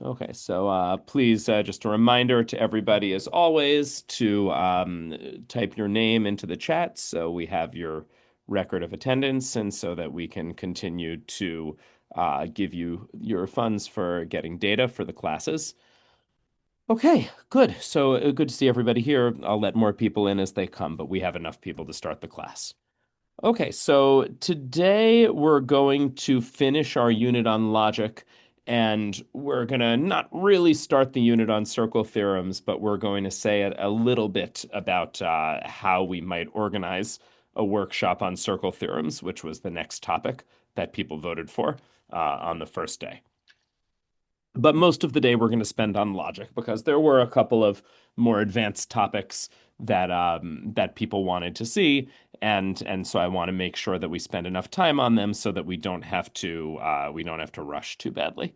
Okay, so please, just a reminder to everybody, as always, to type your name into the chat so we have your record of attendance and so that we can continue to give you your funds for getting data for the classes. Okay, good. So good to see everybody here. I'll let more people in as they come, but we have enough people to start the class. Okay, so today we're going to finish our unit on logic, and we're going to not really start the unit on circle theorems, but we're going to say a little bit about how we might organize a workshop on circle theorems, which was the next topic that people voted for on the first day. But most of the day we're going to spend on logic because there were a couple of more advanced topics that people wanted to see, and so I want to make sure that we spend enough time on them so that we don't have to rush too badly.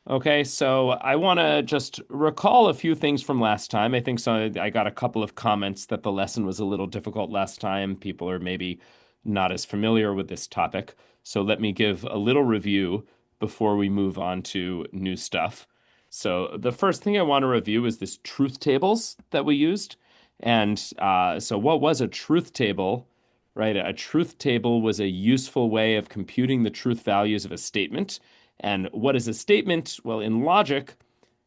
Okay, so I want to just recall a few things from last time. I think so. I got a couple of comments that the lesson was a little difficult last time. People are maybe not as familiar with this topic. So let me give a little review before we move on to new stuff. So the first thing I want to review is this truth tables that we used. And so what was a truth table? Right? A truth table was a useful way of computing the truth values of a statement. And what is a statement? Well, in logic,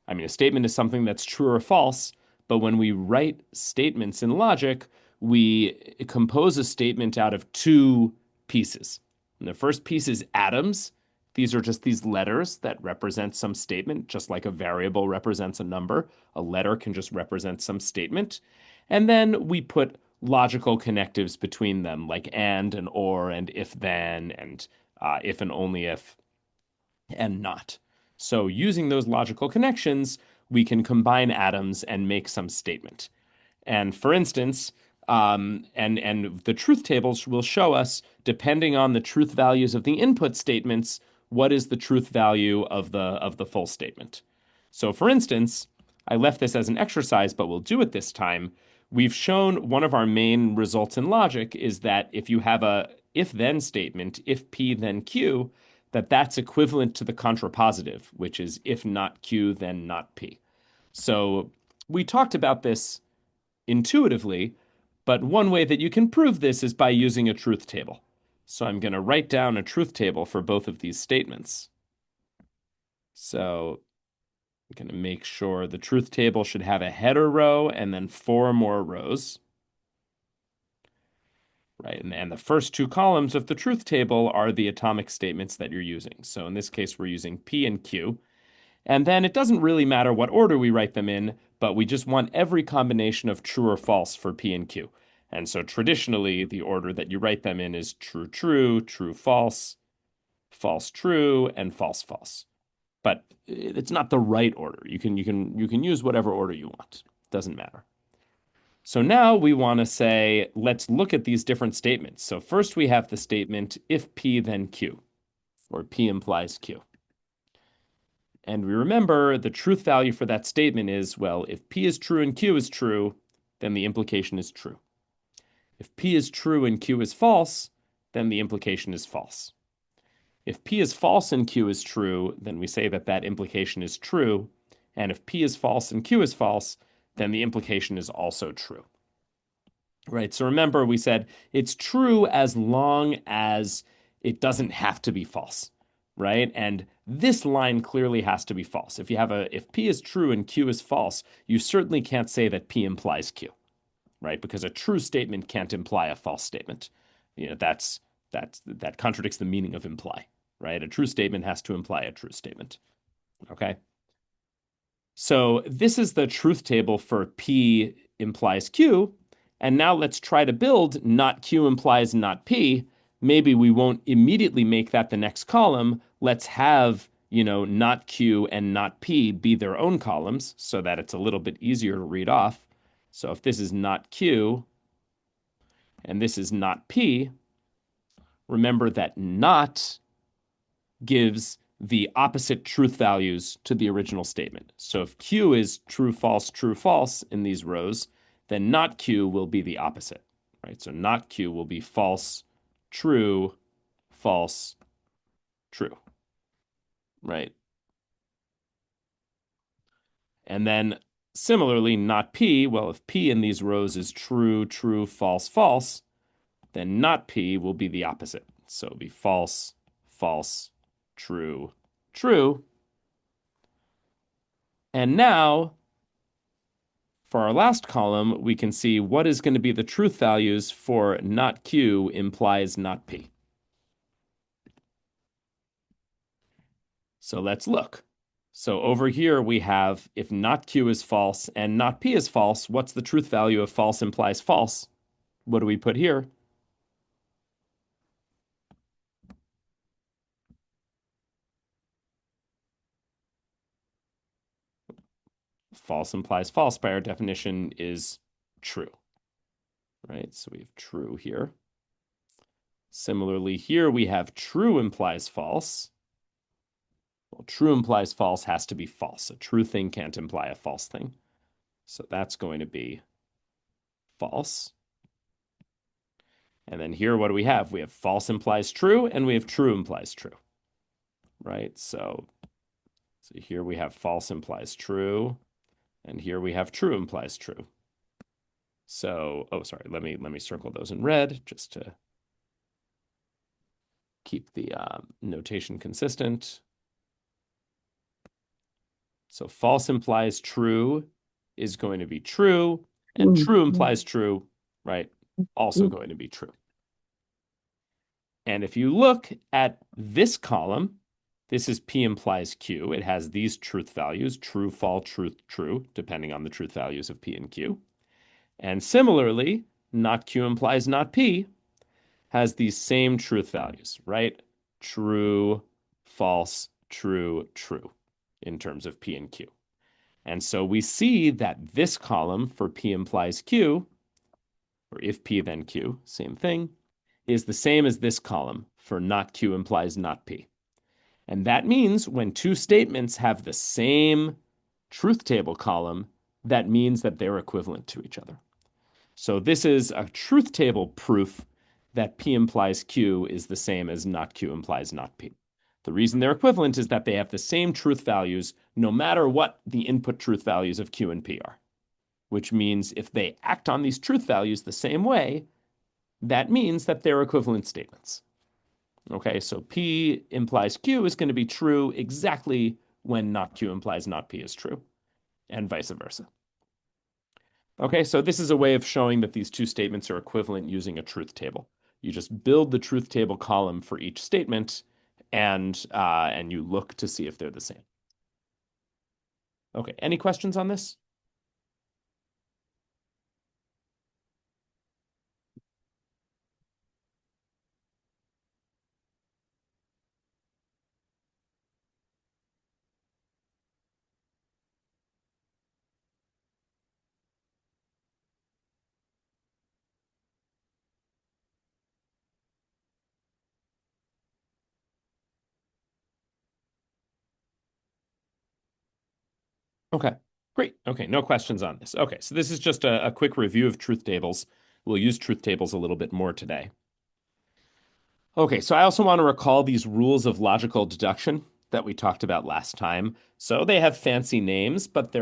I mean, a statement is something that's true or false. But when we write statements in logic, we compose a statement out of two pieces. And the first piece is atoms. These are just these letters that represent some statement, just like a variable represents a number. A letter can just represent some statement. And then we put logical connectives between them, like and or, and if then, and if and only if, and not. So using those logical connections, we can combine atoms and make some statement. And for instance, and the truth tables will show us, depending on the truth values of the input statements, what is the truth value of the full statement. So for instance, I left this as an exercise, but we'll do it this time. We've shown one of our main results in logic is that if you have a if-then statement, if P then Q, that's equivalent to the contrapositive, which is if not Q, then not P. So we talked about this intuitively, but one way that you can prove this is by using a truth table. So I'm going to write down a truth table for both of these statements. So I'm going to make sure the truth table should have a header row and then four more rows. Right, and the first two columns of the truth table are the atomic statements that you're using. So in this case, we're using P and Q. And then it doesn't really matter what order we write them in, but we just want every combination of true or false for P and Q. And so traditionally, the order that you write them in is true, true, true, false, false, true, and false, false. But it's not the right order. You can use whatever order you want. Doesn't matter. So now we want to say, let's look at these different statements. So first we have the statement if P then Q, or P implies Q. And we remember the truth value for that statement is, well, if P is true and Q is true, then the implication is true. If P is true and Q is false, then the implication is false. If P is false and Q is true, then we say that that implication is true. And if P is false and Q is false, then the implication is also true. Right? So remember, we said it's true as long as it doesn't have to be false, right? And this line clearly has to be false. If P is true and Q is false, you certainly can't say that P implies Q, right? Because a true statement can't imply a false statement. That contradicts the meaning of imply, right? A true statement has to imply a true statement. Okay. So this is the truth table for P implies Q. And now let's try to build not Q implies not P. Maybe we won't immediately make that the next column. Let's have, not Q and not P be their own columns so that it's a little bit easier to read off. So if this is not Q and this is not P, remember that not gives the opposite truth values to the original statement. So if Q is true, false in these rows, then not Q will be the opposite, right? So not Q will be false, true, false, true, right? And then similarly, not P, well, if P in these rows is true, true, false, false, then not P will be the opposite. So it'll be false, false, true, true. And now for our last column, we can see what is going to be the truth values for not Q implies not P. So let's look. So over here we have if not Q is false and not P is false, what's the truth value of false implies false? What do we put here? False implies false by our definition is true, right? So we have true here. Similarly, here we have true implies false. Well, true implies false has to be false. A true thing can't imply a false thing. So that's going to be false. And then here, what do we have? We have false implies true, and we have true implies true, right? So here we have false implies true, and here we have true implies true. So, oh, sorry, let me circle those in red just to keep the notation consistent. So false implies true is going to be true, and true implies true, right? Also going to be true. And if you look at this column, this is P implies Q. It has these truth values, true, false, truth, true, depending on the truth values of P and Q. And similarly, not Q implies not P has these same truth values, right? True, false, true, true in terms of P and Q. And so we see that this column for P implies Q, or if P then Q, same thing, is the same as this column for not Q implies not P. And that means when two statements have the same truth table column, that means that they're equivalent to each other. So this is a truth table proof that P implies Q is the same as not Q implies not P. The reason they're equivalent is that they have the same truth values no matter what the input truth values of Q and P are, which means if they act on these truth values the same way, that means that they're equivalent statements. Okay, so P implies Q is going to be true exactly when not Q implies not P is true, and vice versa. Okay, so this is a way of showing that these two statements are equivalent using a truth table. You just build the truth table column for each statement, and you look to see if they're the same. Okay, any questions on this? Okay, great. Okay, no questions on this. Okay, so this is just a quick review of truth tables. We'll use truth tables a little bit more today. Okay, so I also want to recall these rules of logical deduction that we talked about last time. So they have fancy names, but they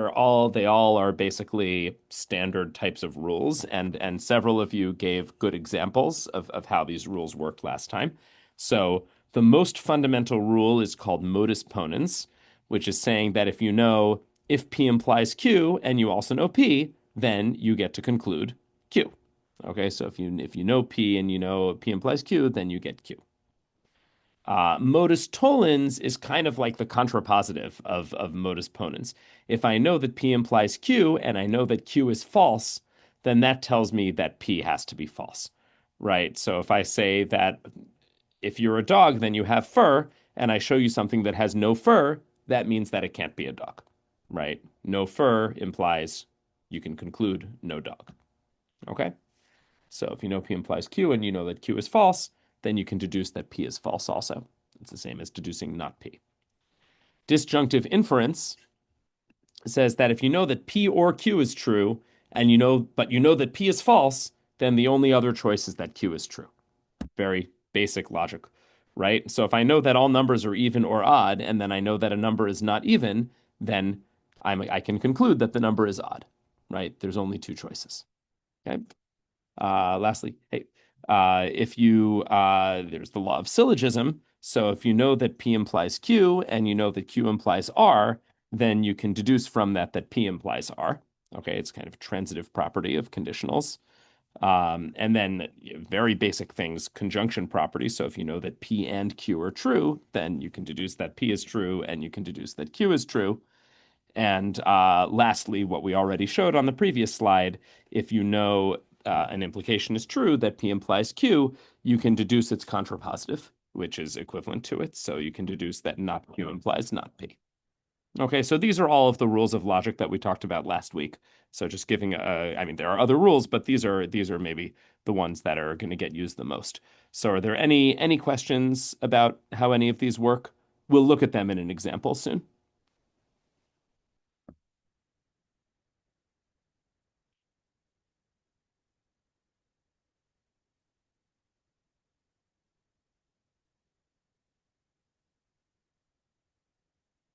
all are basically standard types of rules, and several of you gave good examples of how these rules worked last time. So the most fundamental rule is called modus ponens, which is saying that if you know if P implies Q and you also know P, then you get to conclude Q. Okay, so if you know P and you know P implies Q, then you get Q. Modus tollens is kind of like the contrapositive of modus ponens. If I know that P implies Q and I know that Q is false, then that tells me that P has to be false, right? So if I say that if you're a dog, then you have fur, and I show you something that has no fur, that means that it can't be a dog, right? No fur implies you can conclude no dog, okay? So if you know P implies Q and you know that Q is false, then you can deduce that P is false also. It's the same as deducing not P. Disjunctive inference says that if you know that P or Q is true, but you know that P is false, then the only other choice is that Q is true. Very basic logic, right? So if I know that all numbers are even or odd, and then I know that a number is not even, then I can conclude that the number is odd, right? There's only two choices. Okay. Lastly, hey, if you there's the law of syllogism. So if you know that P implies Q and you know that Q implies R, then you can deduce from that that P implies R. Okay, it's kind of a transitive property of conditionals. And then very basic things, conjunction properties. So if you know that P and Q are true, then you can deduce that P is true and you can deduce that Q is true. And lastly, what we already showed on the previous slide, if you know an implication is true that P implies Q, you can deduce its contrapositive, which is equivalent to it. So you can deduce that not Q implies not P. Okay, so these are all of the rules of logic that we talked about last week. So just giving I mean, there are other rules, but these are maybe the ones that are going to get used the most. So are there any questions about how any of these work? We'll look at them in an example soon.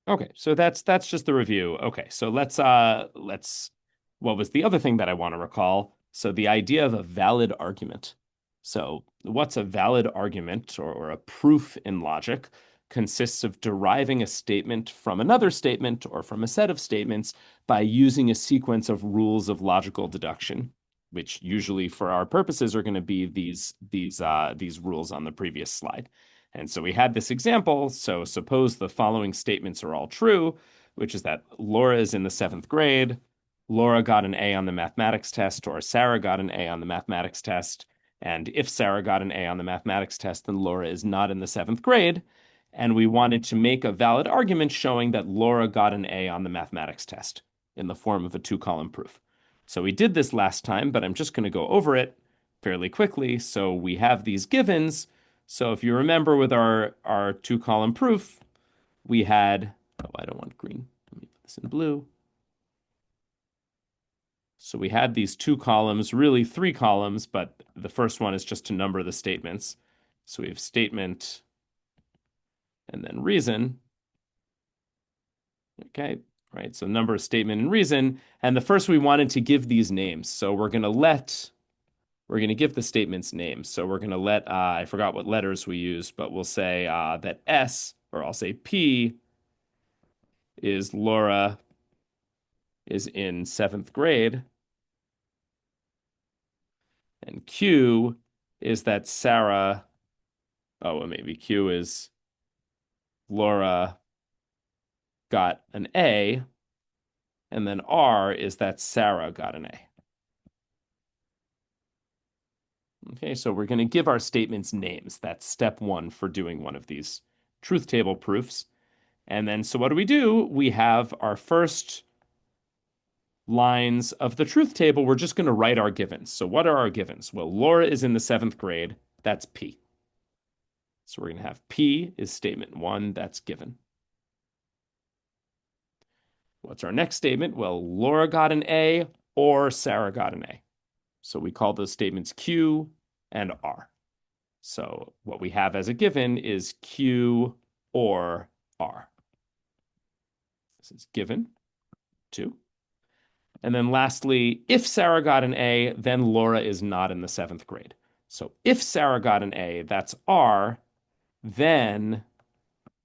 Okay, so that's just the review. Okay, so let's what was the other thing that I want to recall? So the idea of a valid argument. So what's a valid argument or a proof in logic consists of deriving a statement from another statement or from a set of statements by using a sequence of rules of logical deduction, which usually for our purposes are going to be these rules on the previous slide. And so we had this example. So suppose the following statements are all true, which is that Laura is in the seventh grade, Laura got an A on the mathematics test, or Sarah got an A on the mathematics test. And if Sarah got an A on the mathematics test, then Laura is not in the seventh grade. And we wanted to make a valid argument showing that Laura got an A on the mathematics test in the form of a two-column proof. So we did this last time, but I'm just going to go over it fairly quickly. So we have these givens. So if you remember with our two-column proof, we had, oh, I don't want green. Let me put this in blue. So we had these two columns, really three columns, but the first one is just to number the statements. So we have statement and then reason. Okay, right? So number, statement, and reason. And the first we wanted to give these names. So we're going to give the statements names. So we're going to let, I forgot what letters we use, but we'll say that S, or I'll say P, is Laura is in seventh grade. And Q is that Sarah, oh, well, maybe Q is Laura got an A. And then R is that Sarah got an A. Okay, so we're going to give our statements names. That's step one for doing one of these truth table proofs. And then, so what do? We have our first lines of the truth table. We're just going to write our givens. So what are our givens? Well, Laura is in the seventh grade. That's P. So we're going to have P is statement one. That's given. What's our next statement? Well, Laura got an A or Sarah got an A. So we call those statements Q and R. So what we have as a given is Q or R. This is given, 2. And then lastly, if Sarah got an A, then Laura is not in the seventh grade. So if Sarah got an A, that's R, then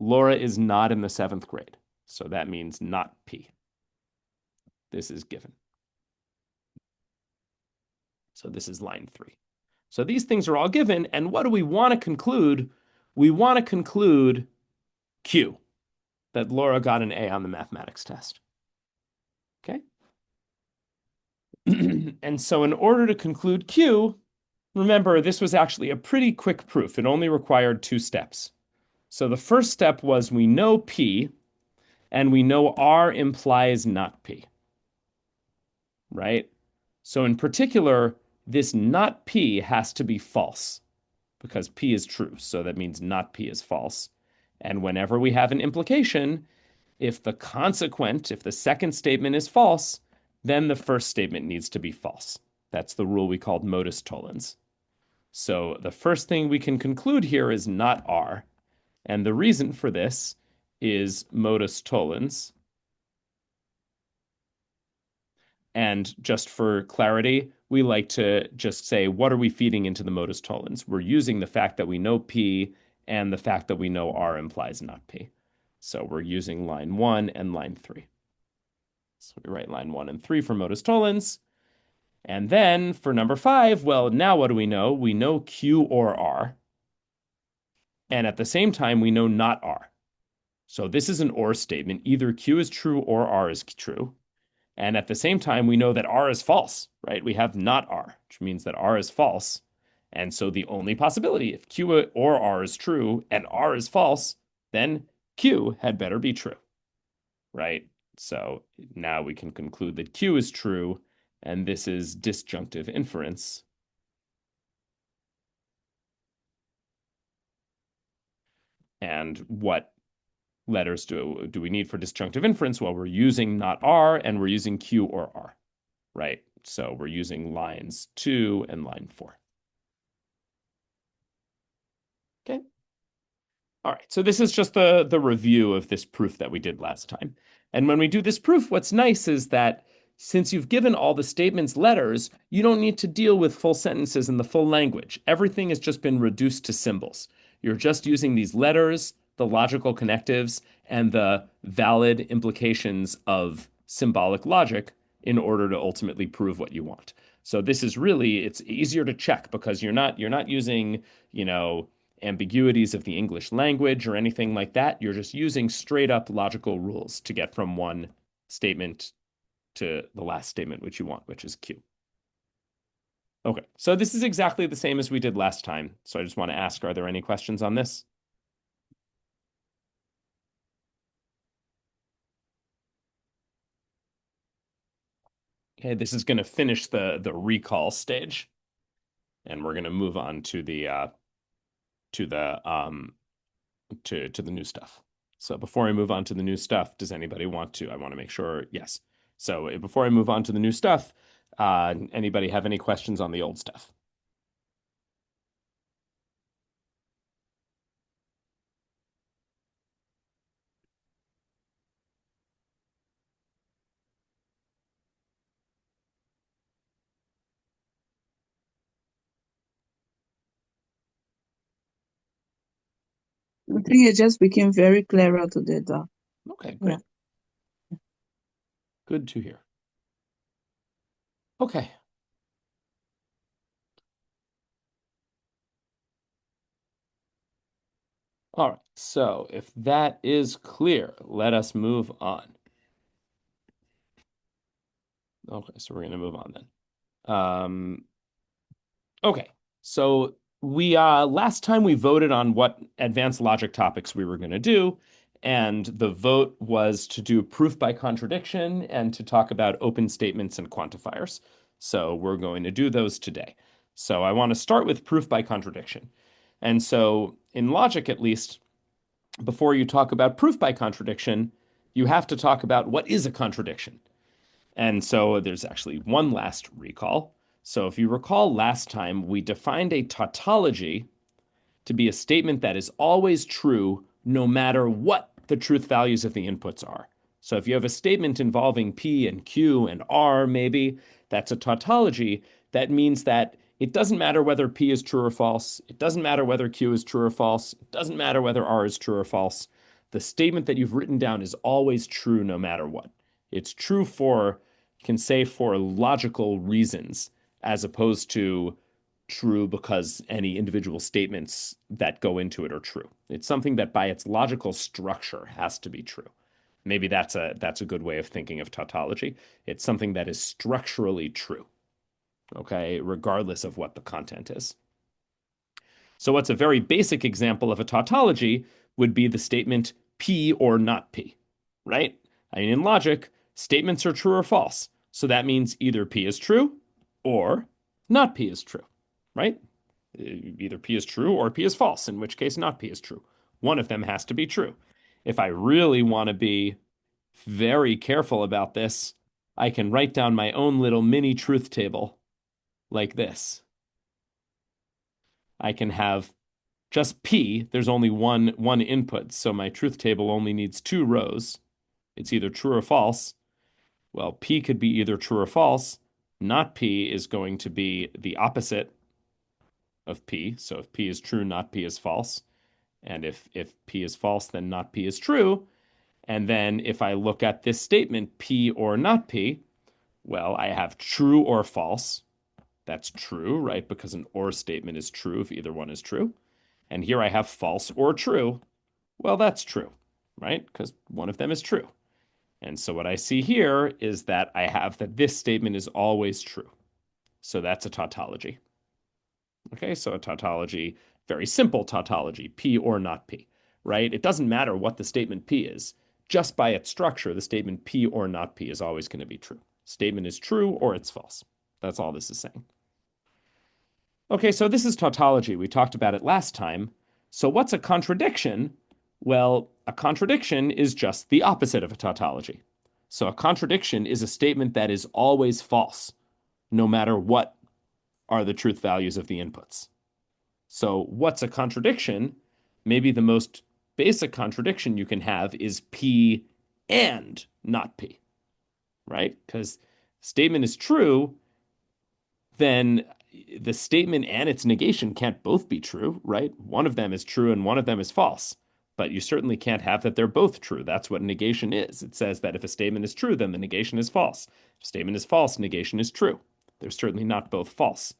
Laura is not in the seventh grade. So that means not P. This is given. So this is line 3. So these things are all given. And what do we want to conclude? We want to conclude Q, that Laura got an A on the mathematics test. Okay. And so in order to conclude Q, remember, this was actually a pretty quick proof. It only required 2 steps. So the first step was we know P, and we know R implies not P, right? So in particular, this not P has to be false because P is true. So that means not P is false. And whenever we have an implication, if the second statement is false, then the first statement needs to be false. That's the rule we called modus tollens. So the first thing we can conclude here is not R. And the reason for this is modus tollens. And just for clarity, we like to just say, what are we feeding into the modus tollens? We're using the fact that we know P and the fact that we know R implies not P. So we're using line 1 and line 3. So we write line 1 and 3 for modus tollens. And then for number 5, well, now what do we know? We know Q or R. And at the same time, we know not R. So this is an or statement. Either Q is true or R is true. And at the same time, we know that R is false, right? We have not R, which means that R is false. And so the only possibility, if Q or R is true and R is false, then Q had better be true, right? So now we can conclude that Q is true, and this is disjunctive inference. And what letters do we need for disjunctive inference? Well, we're using not R and we're using Q or R, right? So we're using lines 2 and line 4. Okay. All right, so this is just the review of this proof that we did last time. And when we do this proof, what's nice is that since you've given all the statements letters, you don't need to deal with full sentences in the full language. Everything has just been reduced to symbols. You're just using these letters, the logical connectives, and the valid implications of symbolic logic in order to ultimately prove what you want. So this is really, it's easier to check because you're not using, you know, ambiguities of the English language or anything like that. You're just using straight up logical rules to get from one statement to the last statement, which you want, which is Q. Okay, so this is exactly the same as we did last time. So I just want to ask, are there any questions on this? Okay, this is going to finish the recall stage, and we're going to move on to to the to the new stuff. So before I move on to the new stuff, does anybody want to? I want to make sure, yes. So before I move on to the new stuff, anybody have any questions on the old stuff? I think it just became very clearer today, though. Okay, Yeah. great. Good to hear. Okay. All right. So if that is clear, let us move on. Okay, so we're going to move on then. Okay. So we last time we voted on what advanced logic topics we were going to do, and the vote was to do proof by contradiction and to talk about open statements and quantifiers. So we're going to do those today. So I want to start with proof by contradiction. And so in logic at least, before you talk about proof by contradiction, you have to talk about what is a contradiction. And so there's actually one last recall. So if you recall last time, we defined a tautology to be a statement that is always true no matter what the truth values of the inputs are. So if you have a statement involving P and Q and R, maybe that's a tautology. That means that it doesn't matter whether P is true or false. It doesn't matter whether Q is true or false. It doesn't matter whether R is true or false. The statement that you've written down is always true no matter what. It's true for, can say for logical reasons, as opposed to true because any individual statements that go into it are true. It's something that by its logical structure has to be true. Maybe that's a good way of thinking of tautology. It's something that is structurally true, okay, regardless of what the content is. So what's a very basic example of a tautology would be the statement P or not P, right? I mean, in logic, statements are true or false. So that means either P is true or not P is true, right? Either P is true or P is false, in which case not P is true. One of them has to be true. If I really want to be very careful about this, I can write down my own little mini truth table like this. I can have just P, there's only one input, so my truth table only needs two rows. It's either true or false. Well, P could be either true or false. Not P is going to be the opposite of P. So if P is true, not P is false. And if P is false, then not P is true. And then if I look at this statement, P or not P, well, I have true or false. That's true, right? Because an or statement is true if either one is true. And here I have false or true. Well, that's true, right? Because one of them is true. And so what I see here is that I have that this statement is always true. So that's a tautology. Okay, so a tautology, very simple tautology, P or not P, right? It doesn't matter what the statement P is. Just by its structure, the statement P or not P is always going to be true. Statement is true or it's false. That's all this is saying. Okay, so this is tautology. We talked about it last time. So what's a contradiction? Well, a contradiction is just the opposite of a tautology. So a contradiction is a statement that is always false, no matter what are the truth values of the inputs. So what's a contradiction? Maybe the most basic contradiction you can have is P and not P, right? Because statement is true, then the statement and its negation can't both be true, right? One of them is true and one of them is false. But you certainly can't have that they're both true. That's what negation is. It says that if a statement is true, then the negation is false. If a statement is false, negation is true. They're certainly not both false.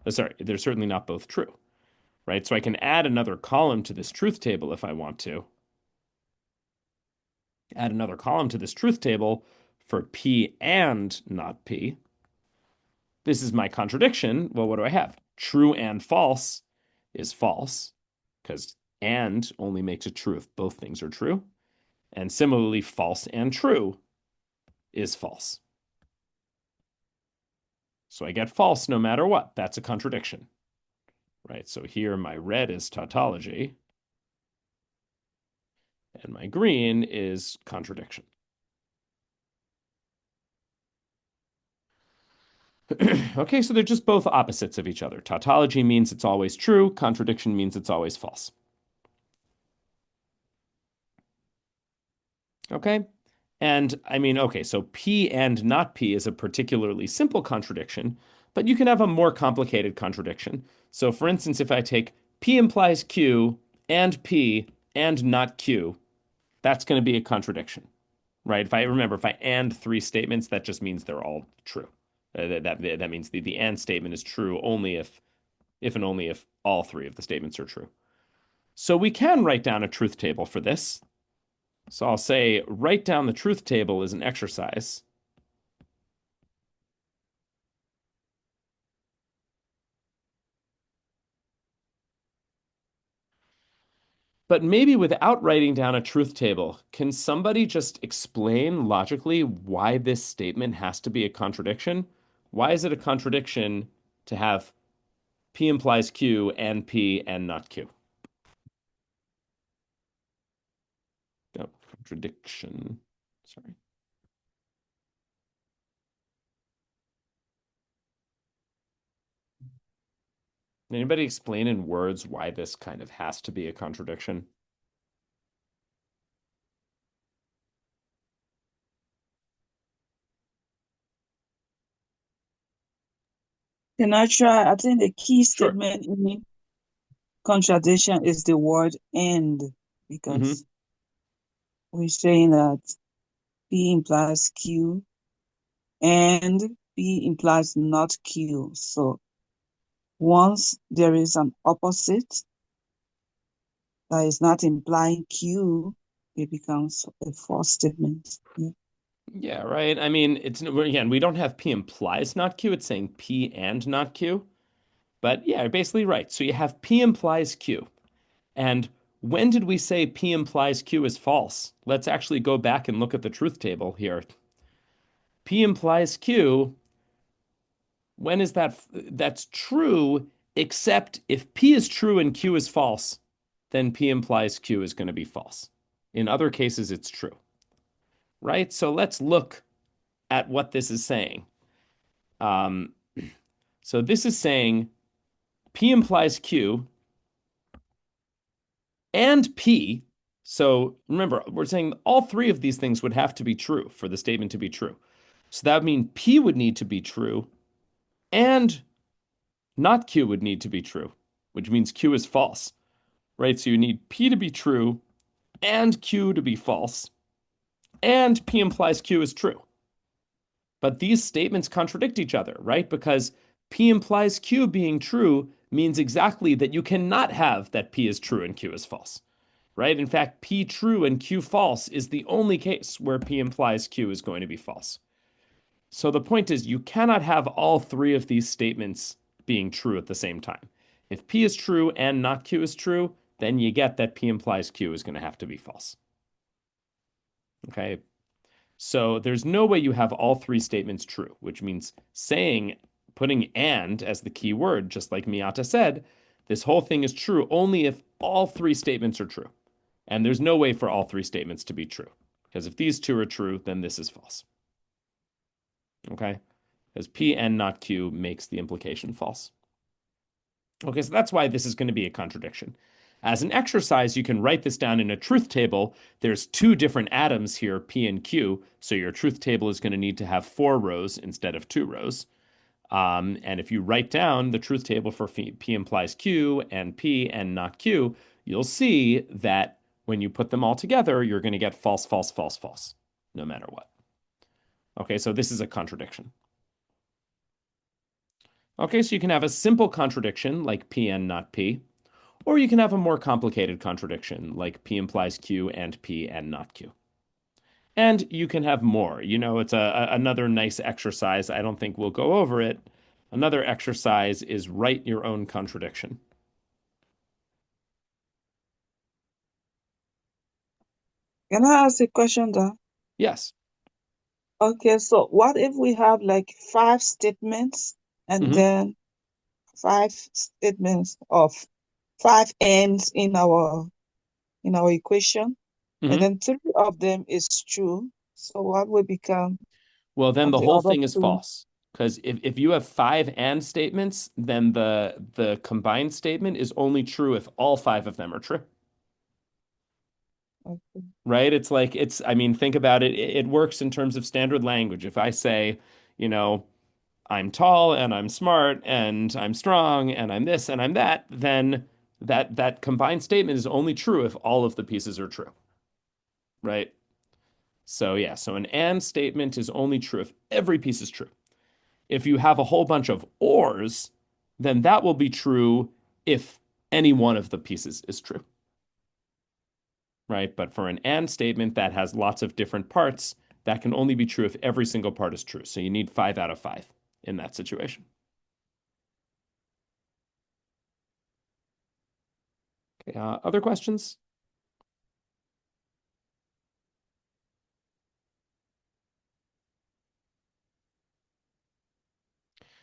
Sorry, they're certainly not both true, right? So I can add another column to this truth table if I want to. Add another column to this truth table for P and not P. This is my contradiction. Well, what do I have? True and false is false because and only makes it true if both things are true. And similarly, false and true is false. So I get false no matter what. That's a contradiction, right? So here my red is tautology and my green is contradiction. Okay, so they're just both opposites of each other. Tautology means it's always true. Contradiction means it's always false. Okay? And I mean, okay, so P and not P is a particularly simple contradiction, but you can have a more complicated contradiction. So for instance, if I take P implies Q and P and not Q, that's going to be a contradiction, right? If I and three statements, that just means they're all true. That means the and statement is true only if and only if all three of the statements are true. So we can write down a truth table for this. So I'll say write down the truth table as an exercise. But maybe without writing down a truth table, can somebody just explain logically why this statement has to be a contradiction? Why is it a contradiction to have P implies Q and P and not Q? No, contradiction. Sorry. Can anybody explain in words why this kind of has to be a contradiction? Can I try? I think the key Sure. statement in contradiction is the word and, Hmm. because we're saying that P implies Q and P implies not Q. So once there is an opposite that is not implying Q, it becomes a false statement. Yeah. Yeah, right. I mean, it's again, we don't have P implies not Q. It's saying P and not Q. But yeah, basically right. So you have P implies Q. And when did we say P implies Q is false? Let's actually go back and look at the truth table here. P implies Q, when is that? That's true, except if P is true and Q is false, then P implies Q is going to be false. In other cases, it's true, right? So let's look at what this is saying. Um, so this is saying P implies Q and P. So remember, we're saying all three of these things would have to be true for the statement to be true. So that would mean P would need to be true and not Q would need to be true, which means Q is false, right? So you need P to be true and Q to be false, and P implies Q is true. But these statements contradict each other, right? Because P implies Q being true means exactly that you cannot have that P is true and Q is false, right? In fact, P true and Q false is the only case where P implies Q is going to be false. So the point is, you cannot have all three of these statements being true at the same time. If P is true and not Q is true, then you get that P implies Q is going to have to be false. Okay. So there's no way you have all three statements true, which means putting and as the key word, just like Miyata said, this whole thing is true only if all three statements are true. And there's no way for all three statements to be true. Because if these two are true, then this is false. Okay? Because P and not Q makes the implication false. Okay, so that's why this is going to be a contradiction. As an exercise, you can write this down in a truth table. There's two different atoms here, P and Q, so your truth table is going to need to have 4 rows instead of 2 rows. And if you write down the truth table for P implies Q and P and not Q, you'll see that when you put them all together, you're going to get false, false, false, false, no matter what. Okay, so this is a contradiction. Okay, so you can have a simple contradiction like P and not P, or you can have a more complicated contradiction like P implies Q and P and not Q. And you can have more. It's another nice exercise. I don't think we'll go over it. Another exercise is write your own contradiction. Can I ask a question there? Yes. Okay, so what if we have like five statements and Hmm. then five statements of five ends in our equation, and Hmm. then three of them is true. So what will become Well, then of the the whole other thing is three? false. Because if you have five and statements, then the combined statement is only true if all five of them are true. Okay. Right? I mean, think about it. It works in terms of standard language. If I say, you know, I'm tall and I'm smart and I'm strong and I'm this and I'm that, then that combined statement is only true if all of the pieces are true. Right? So yeah, so an and statement is only true if every piece is true. If you have a whole bunch of ors, then that will be true if any one of the pieces is true. Right? But for an and statement that has lots of different parts, that can only be true if every single part is true. So you need 5 out of 5 in that situation. Okay, other questions?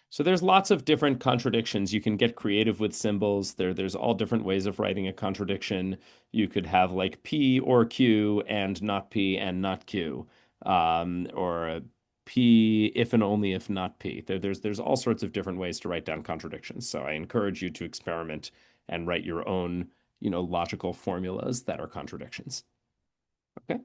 So there's lots of different contradictions. You can get creative with symbols. There's all different ways of writing a contradiction. You could have like P or Q and not P and not Q, or P if and only if not P. There's all sorts of different ways to write down contradictions. So I encourage you to experiment and write your own, logical formulas that are contradictions. Okay.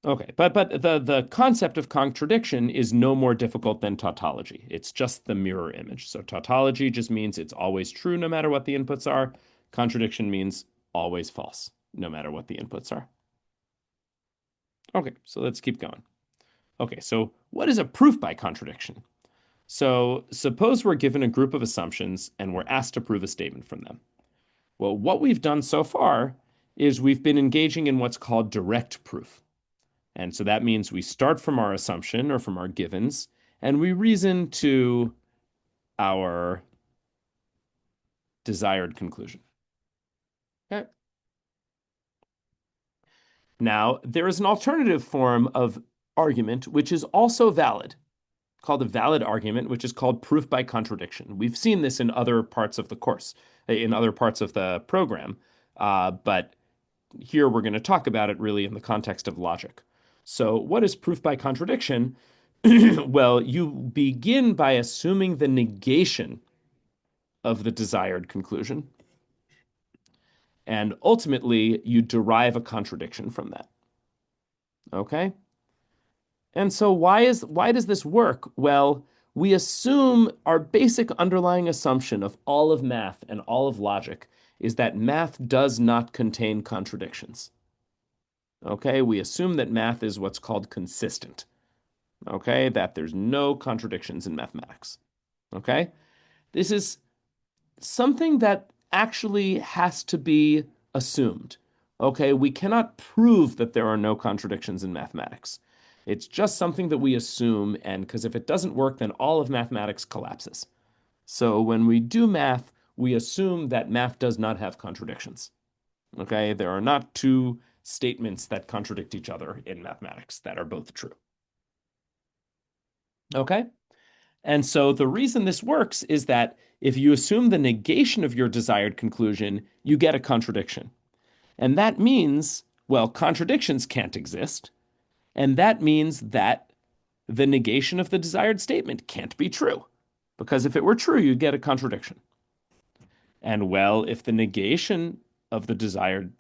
Okay, but the concept of contradiction is no more difficult than tautology. It's just the mirror image. So tautology just means it's always true no matter what the inputs are. Contradiction means always false no matter what the inputs are. Okay, so let's keep going. Okay, so what is a proof by contradiction? So suppose we're given a group of assumptions and we're asked to prove a statement from them. Well, what we've done so far is we've been engaging in what's called direct proof. And so that means we start from our assumption or from our givens, and we reason to our desired conclusion. Okay. Now, there is an alternative form of argument which is also valid, called a valid argument, which is called proof by contradiction. We've seen this in other parts of the course, in other parts of the program, but here we're going to talk about it really in the context of logic. So, what is proof by contradiction? Well, you begin by assuming the negation of the desired conclusion, and ultimately you derive a contradiction from that. Okay? And so why does this work? Well, we assume our basic underlying assumption of all of math and all of logic is that math does not contain contradictions. Okay, we assume that math is what's called consistent. Okay, that there's no contradictions in mathematics. Okay, this is something that actually has to be assumed. Okay, we cannot prove that there are no contradictions in mathematics. It's just something that we assume, and because if it doesn't work, then all of mathematics collapses. So when we do math, we assume that math does not have contradictions. Okay, there are not two statements that contradict each other in mathematics that are both true. Okay, and so the reason this works is that if you assume the negation of your desired conclusion, you get a contradiction. And that means, well, contradictions can't exist. And that means that the negation of the desired statement can't be true. Because if it were true, you'd get a contradiction. And well, if the negation of the desired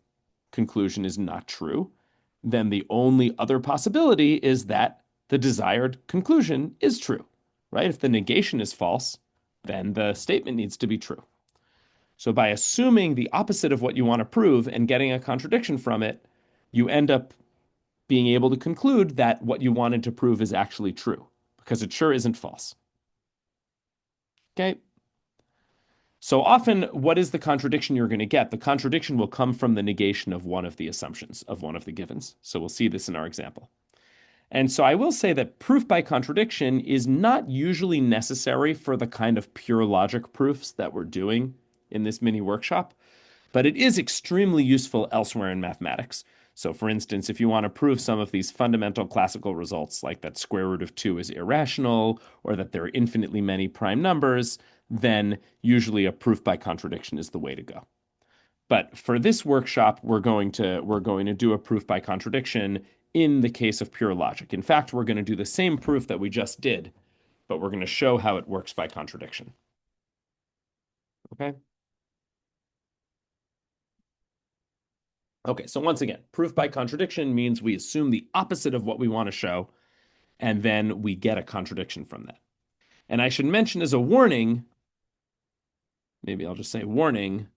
conclusion is not true, then the only other possibility is that the desired conclusion is true, right? If the negation is false, then the statement needs to be true. So by assuming the opposite of what you want to prove and getting a contradiction from it, you end up being able to conclude that what you wanted to prove is actually true because it sure isn't false. Okay. So often, what is the contradiction you're going to get? The contradiction will come from the negation of one of the assumptions of one of the givens. So we'll see this in our example. And so I will say that proof by contradiction is not usually necessary for the kind of pure logic proofs that we're doing in this mini workshop, but it is extremely useful elsewhere in mathematics. So for instance, if you want to prove some of these fundamental classical results, like that square root of 2 is irrational, or that there are infinitely many prime numbers, then usually a proof by contradiction is the way to go. But for this workshop, we're going to do a proof by contradiction in the case of pure logic. In fact, we're going to do the same proof that we just did, but we're going to show how it works by contradiction. Okay? Okay, so once again, proof by contradiction means we assume the opposite of what we want to show, and then we get a contradiction from that. And I should mention as a warning, maybe I'll just say warning,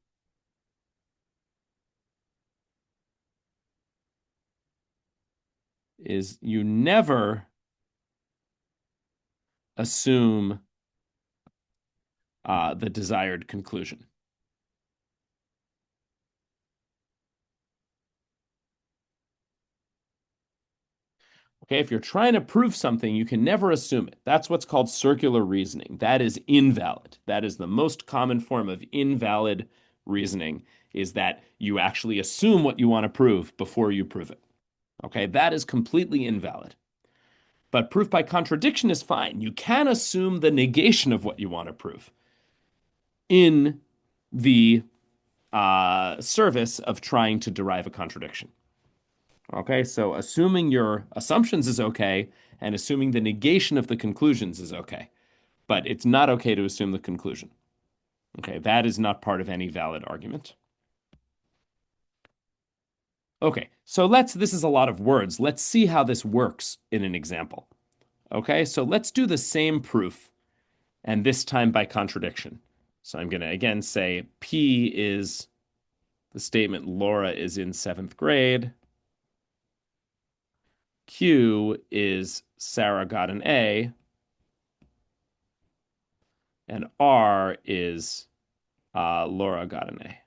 is you never assume the desired conclusion. Okay, if you're trying to prove something, you can never assume it. That's what's called circular reasoning. That is invalid. That is the most common form of invalid reasoning, is that you actually assume what you want to prove before you prove it. Okay, that is completely invalid. But proof by contradiction is fine. You can assume the negation of what you want to prove in the service of trying to derive a contradiction. Okay, so assuming your assumptions is okay, and assuming the negation of the conclusions is okay. But it's not okay to assume the conclusion. Okay, that is not part of any valid argument. Okay, so this is a lot of words. Let's see how this works in an example. Okay, so let's do the same proof, and this time by contradiction. So I'm going to again say P is the statement Laura is in seventh grade. Q is Sarah got an A. And R is Laura got an A.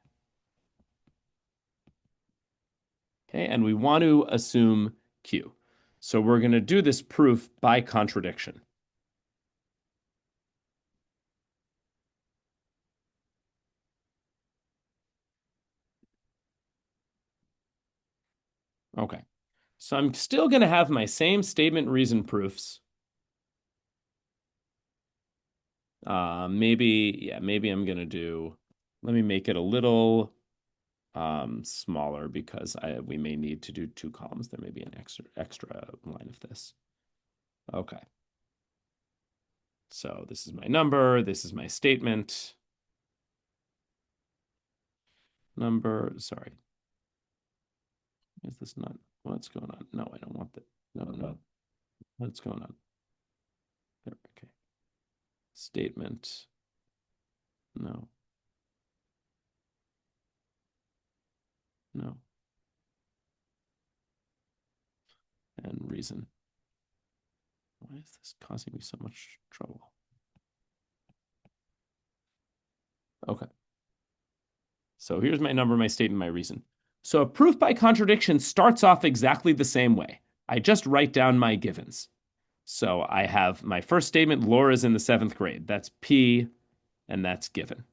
Okay, and we want to assume Q. So we're going to do this proof by contradiction. Okay, so I'm still going to have my same statement reason proofs. Maybe I'm going to do, let me make it a little smaller because we may need to do two columns. There may be an extra line of this. Okay. So this is my number, this is my statement. Sorry. Is this not, what's going on? No, I don't want that. No, no. What's going on? There, okay. Statement. No, no. And reason. Why is this causing me so much trouble? Okay. So here's my number, my statement, my reason. So a proof by contradiction starts off exactly the same way. I just write down my givens. So I have my first statement, Laura's in the seventh grade. That's P, and that's given.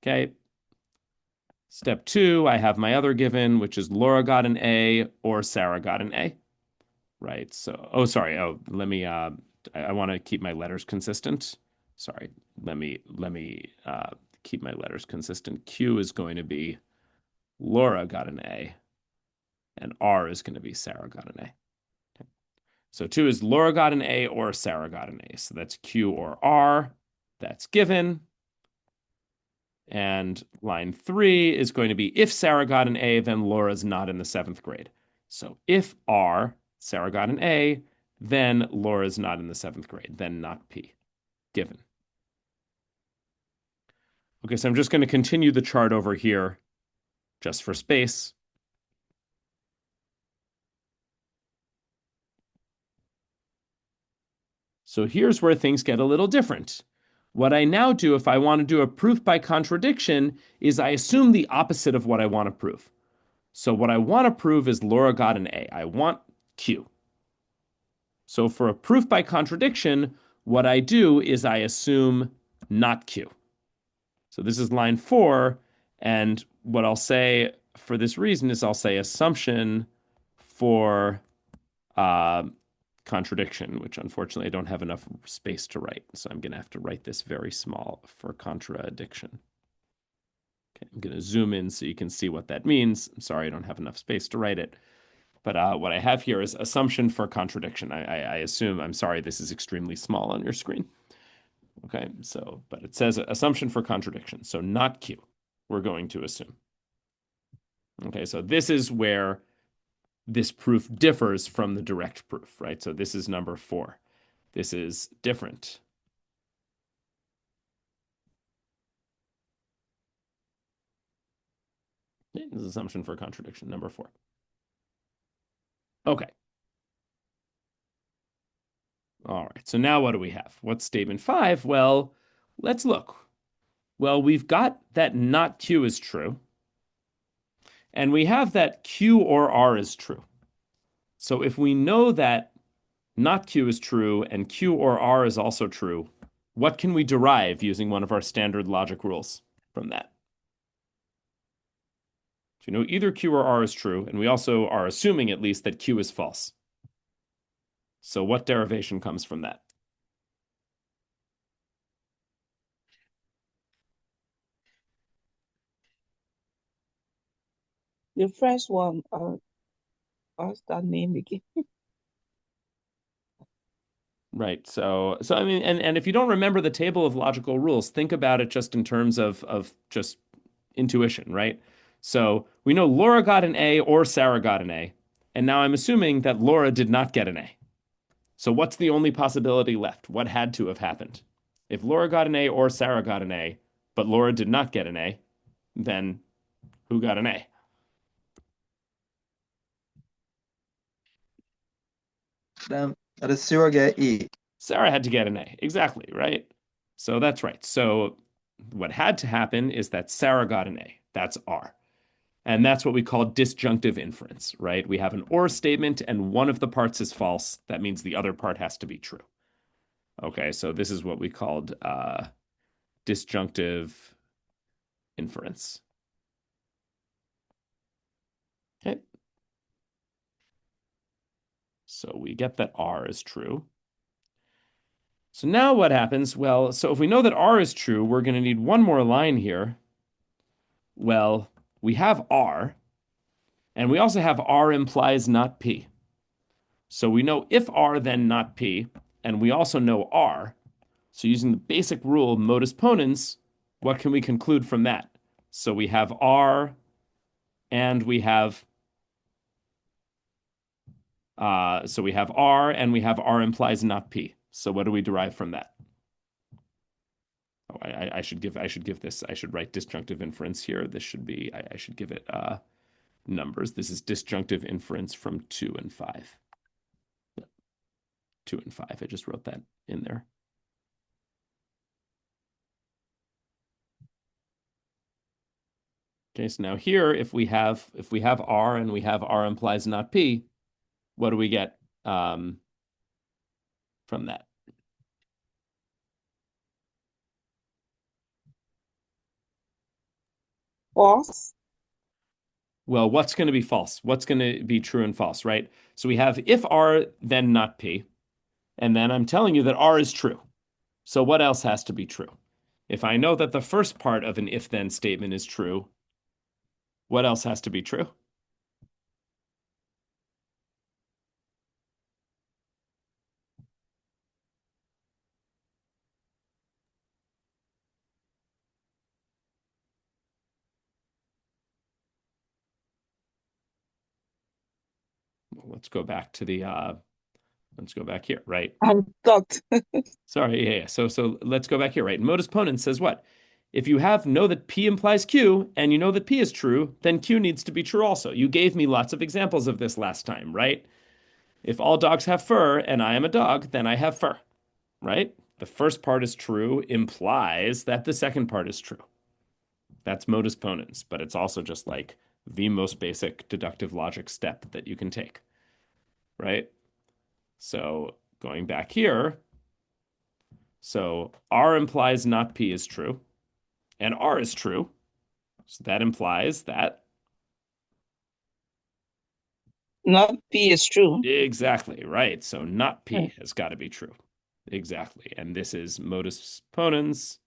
Okay. Step two, I have my other given, which is Laura got an A or Sarah got an A. Right. So, oh, sorry. Oh, let me, I want to keep my letters consistent. Sorry. Let me keep my letters consistent. Q is going to be Laura got an A, and R is going to be Sarah got an A. So two is Laura got an A or Sarah got an A. So that's Q or R. That's given. And line three is going to be if Sarah got an A, then Laura's not in the seventh grade. So if R, Sarah got an A, then Laura's not in the seventh grade, then not P. Given. Okay, so I'm just going to continue the chart over here just for space. So here's where things get a little different. What I now do if I want to do a proof by contradiction is I assume the opposite of what I want to prove. So what I want to prove is Laura got an A. I want Q. So for a proof by contradiction, what I do is I assume not Q. So this is line 4, and what I'll say for this reason is I'll say assumption for uh, contradiction, which unfortunately I don't have enough space to write. So I'm going to have to write this very small for contradiction. Okay, I'm going to zoom in so you can see what that means. I'm sorry I don't have enough space to write it. But what I have here is assumption for contradiction. I assume, I'm sorry, this is extremely small on your screen. Okay, so, but it says assumption for contradiction. So not Q, we're going to assume. Okay, so this is where this proof differs from the direct proof, right? So this is number 4. This is different. This is assumption for contradiction, number 4. Okay. All right, so now what do we have? What's statement 5? Well, let's look. Well, we've got that not Q is true, and we have that Q or R is true. So if we know that not Q is true and Q or R is also true, what can we derive using one of our standard logic rules from that? So we know either Q or R is true, and we also are assuming at least that Q is false. So what derivation comes from that? The first one, what's that name again? Right. So I mean, and if you don't remember the table of logical rules, think about it just in terms of just intuition, right? So we know Laura got an A or Sarah got an A, and now I'm assuming that Laura did not get an A. So what's the only possibility left? What had to have happened? If Laura got an A or Sarah got an A, but Laura did not get an A, then who got an A? Then that is zero get E. Sarah had to get an A. Exactly, right? So that's right. So what had to happen is that Sarah got an A. That's R. And that's what we call disjunctive inference, right? We have an or statement and one of the parts is false. That means the other part has to be true. Okay, so this is what we called disjunctive inference. Okay. So we get that R is true. So now what happens? Well, so if we know that R is true, we're going to need one more line here. Well, we have R, and we also have R implies not P. So we know if R, then not P, and we also know R. So using the basic rule, modus ponens, what can we conclude from that? So we have R, and we have So we have R and we have R implies not P. So what do we derive from that? Oh, I should give this, I should write disjunctive inference here. This should be, I should give it numbers. This is disjunctive inference from 2 and 5. 2 and 5. I just wrote that in there. Okay, so now here, if we have R and we have R implies not P, what do we get from that? False. Well, what's going to be false? What's going to be true and false, right? So we have if R, then not P. And then I'm telling you that R is true. So what else has to be true? If I know that the first part of an if-then statement is true, what else has to be true? Well, let's go back to the let's go back here, right? I'm stuck. Sorry, yeah. So let's go back here, right? Modus ponens says what? If you know that P implies Q and you know that P is true, then Q needs to be true also. You gave me lots of examples of this last time, right? If all dogs have fur and I am a dog, then I have fur, right? The first part is true implies that the second part is true. That's modus ponens, but it's also just like the most basic deductive logic step that you can take, right? So going back here, so R implies not P is true, and R is true. So that implies that Not P is true. exactly, right? So not P has got to be true. Exactly. And this is modus ponens.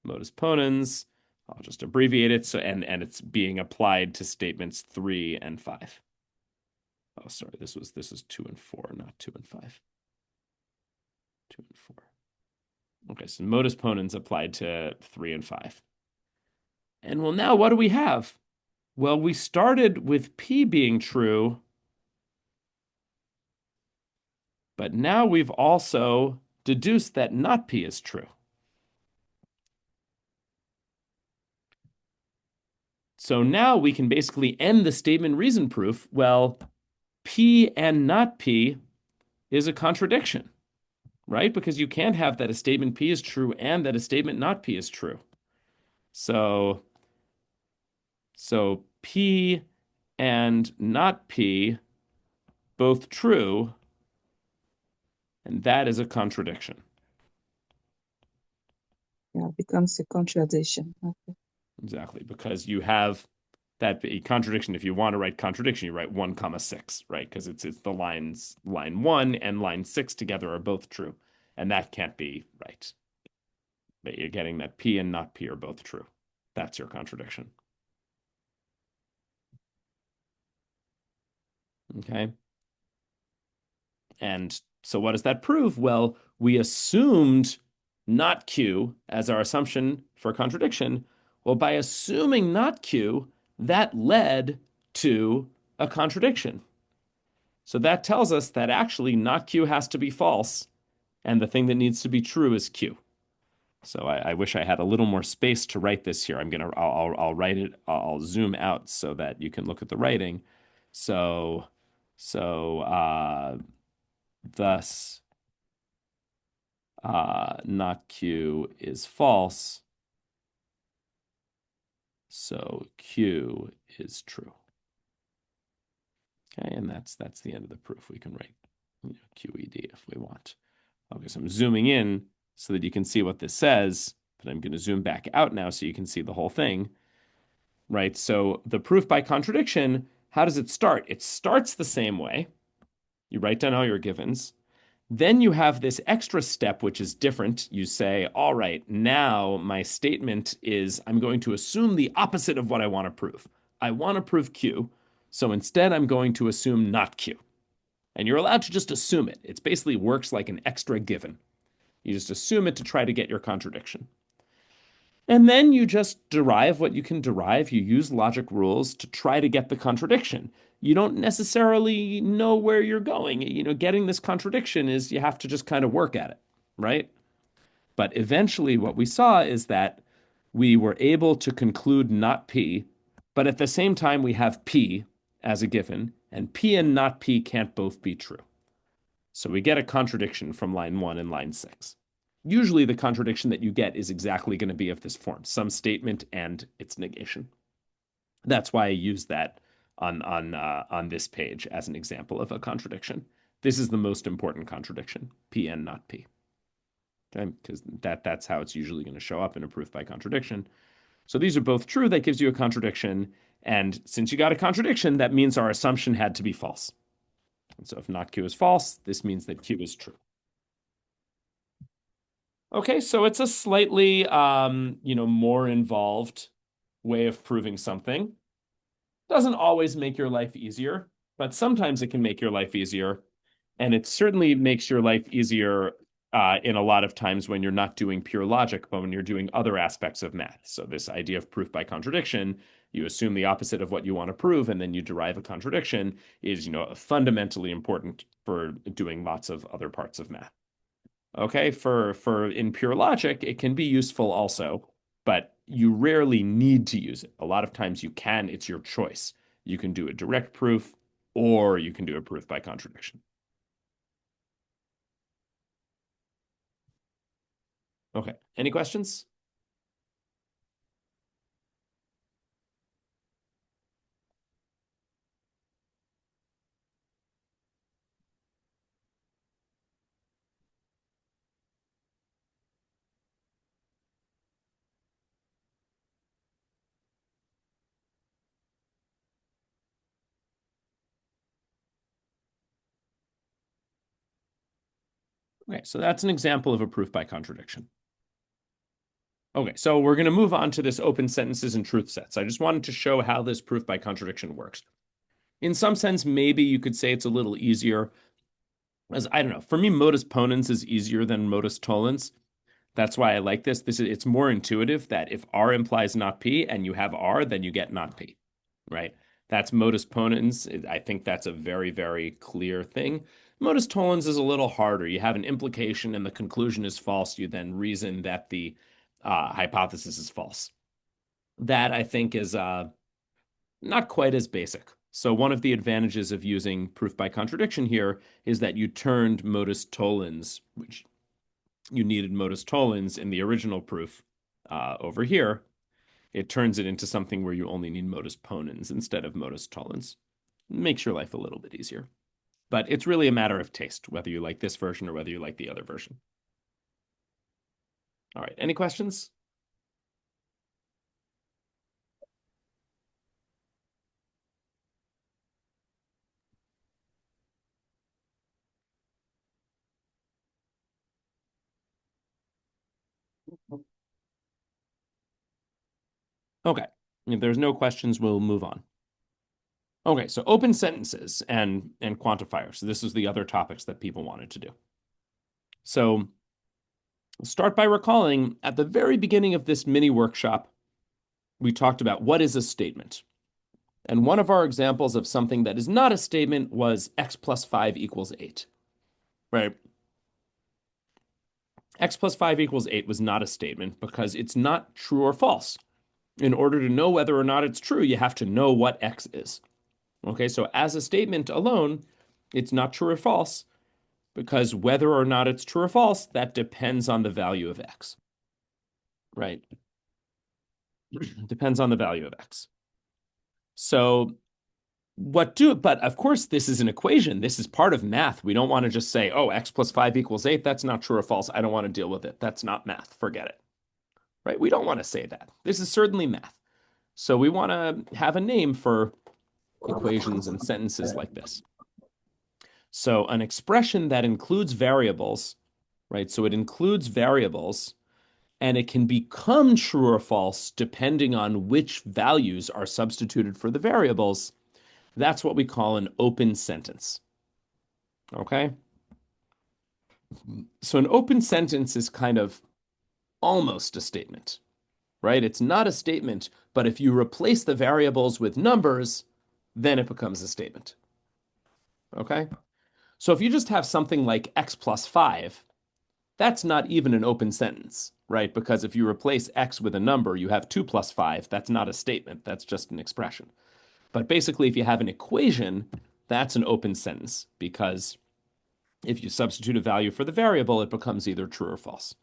Modus ponens. I'll just abbreviate it. So and it's being applied to statements 3 and 5. Oh, sorry. This is 2 and 4, not 2 and 5. 2 and 4. Okay, so modus ponens applied to 3 and 5. And well, now what do we have? Well, we started with P being true, but now we've also deduced that not P is true. So now we can basically end the statement reason proof. Well, P and not P is a contradiction, right? Because you can't have that a statement P is true and that a statement not P is true. So P and not P both true, and that is a contradiction. Yeah, it becomes a contradiction. Okay. Exactly, because you have that contradiction. If you want to write contradiction, you write 1 comma 6, right? Because it's the lines, line 1 and line 6 together are both true, and that can't be right. But you're getting that P and not P are both true. That's your contradiction. Okay. And so what does that prove? Well, we assumed not Q as our assumption for contradiction. Well, by assuming not Q, that led to a contradiction. So that tells us that actually not Q has to be false, and the thing that needs to be true is Q. So I wish I had a little more space to write this here. I'll write it. I'll zoom out so that you can look at the writing. So thus not Q is false. So Q is true. Okay, and that's the end of the proof. We can write QED if we want. Okay, so I'm zooming in so that you can see what this says, but I'm going to zoom back out now so you can see the whole thing, right? So the proof by contradiction, how does it start? It starts the same way. You write down all your givens. Then you have this extra step, which is different. You say, all right, now my statement is I'm going to assume the opposite of what I want to prove. I want to prove Q, so instead I'm going to assume not Q. And you're allowed to just assume it. It basically works like an extra given. You just assume it to try to get your contradiction. And then you just derive what you can derive. You use logic rules to try to get the contradiction. You don't necessarily know where you're going. Getting this contradiction is you have to just kind of work at it, right? But eventually, what we saw is that we were able to conclude not P, but at the same time, we have P as a given, and P and not P can't both be true. So we get a contradiction from line 1 and line 6. Usually, the contradiction that you get is exactly going to be of this form, some statement and its negation. That's why I use that on this page as an example of a contradiction. This is the most important contradiction, P and not P. Okay, because that's how it's usually going to show up in a proof by contradiction. So these are both true. That gives you a contradiction. And since you got a contradiction, that means our assumption had to be false. And so if not Q is false, this means that Q is true. Okay, so it's a slightly more involved way of proving something. Doesn't always make your life easier, but sometimes it can make your life easier. And it certainly makes your life easier in a lot of times when you're not doing pure logic, but when you're doing other aspects of math. So this idea of proof by contradiction, you assume the opposite of what you want to prove, and then you derive a contradiction is, fundamentally important for doing lots of other parts of math. Okay, for in pure logic, it can be useful also, but you rarely need to use it. A lot of times you can, it's your choice. You can do a direct proof or you can do a proof by contradiction. Okay, any questions? Okay, so that's an example of a proof by contradiction. Okay, so we're going to move on to this open sentences and truth sets. I just wanted to show how this proof by contradiction works. In some sense, maybe you could say it's a little easier. As I don't know, for me, modus ponens is easier than modus tollens. That's why I like this. It's more intuitive that if R implies not P and you have R, then you get not P, right? That's modus ponens. I think that's a very, very clear thing. Modus tollens is a little harder. You have an implication and the conclusion is false. You then reason that the hypothesis is false. That I think is not quite as basic. So one of the advantages of using proof by contradiction here is that you turned modus tollens, which you needed modus tollens in the original proof over here. It turns it into something where you only need modus ponens instead of modus tollens. Makes your life a little bit easier. But it's really a matter of taste, whether you like this version or whether you like the other version. All right, any questions? Okay, if there's no questions, we'll move on. Okay, so open sentences and quantifiers. So this is the other topics that people wanted to do. So start by recalling at the very beginning of this mini workshop, we talked about what is a statement. And one of our examples of something that is not a statement was x plus 5 equals 8, right? X plus 5 equals 8 was not a statement because it's not true or false. In order to know whether or not it's true, you have to know what x is. Okay, so as a statement alone, it's not true or false because whether or not it's true or false, that depends on the value of x, right? Depends on the value of x. So but of course, this is an equation. This is part of math. We don't want to just say, oh, x plus 5 equals 8. That's not true or false. I don't want to deal with it. That's not math. Forget it, right? We don't want to say that. This is certainly math. So we want to have a name for equations and sentences like this. So an expression that includes variables, right? So it includes variables and it can become true or false depending on which values are substituted for the variables. That's what we call an open sentence. Okay? So an open sentence is kind of almost a statement. right? It's not a statement, but if you replace the variables with numbers, then it becomes a statement. Okay? So if you just have something like x plus 5, that's not even an open sentence, right? Because if you replace x with a number, you have 2 plus 5. That's not a statement. That's just an expression. But basically, if you have an equation, that's an open sentence because if you substitute a value for the variable, it becomes either true or false.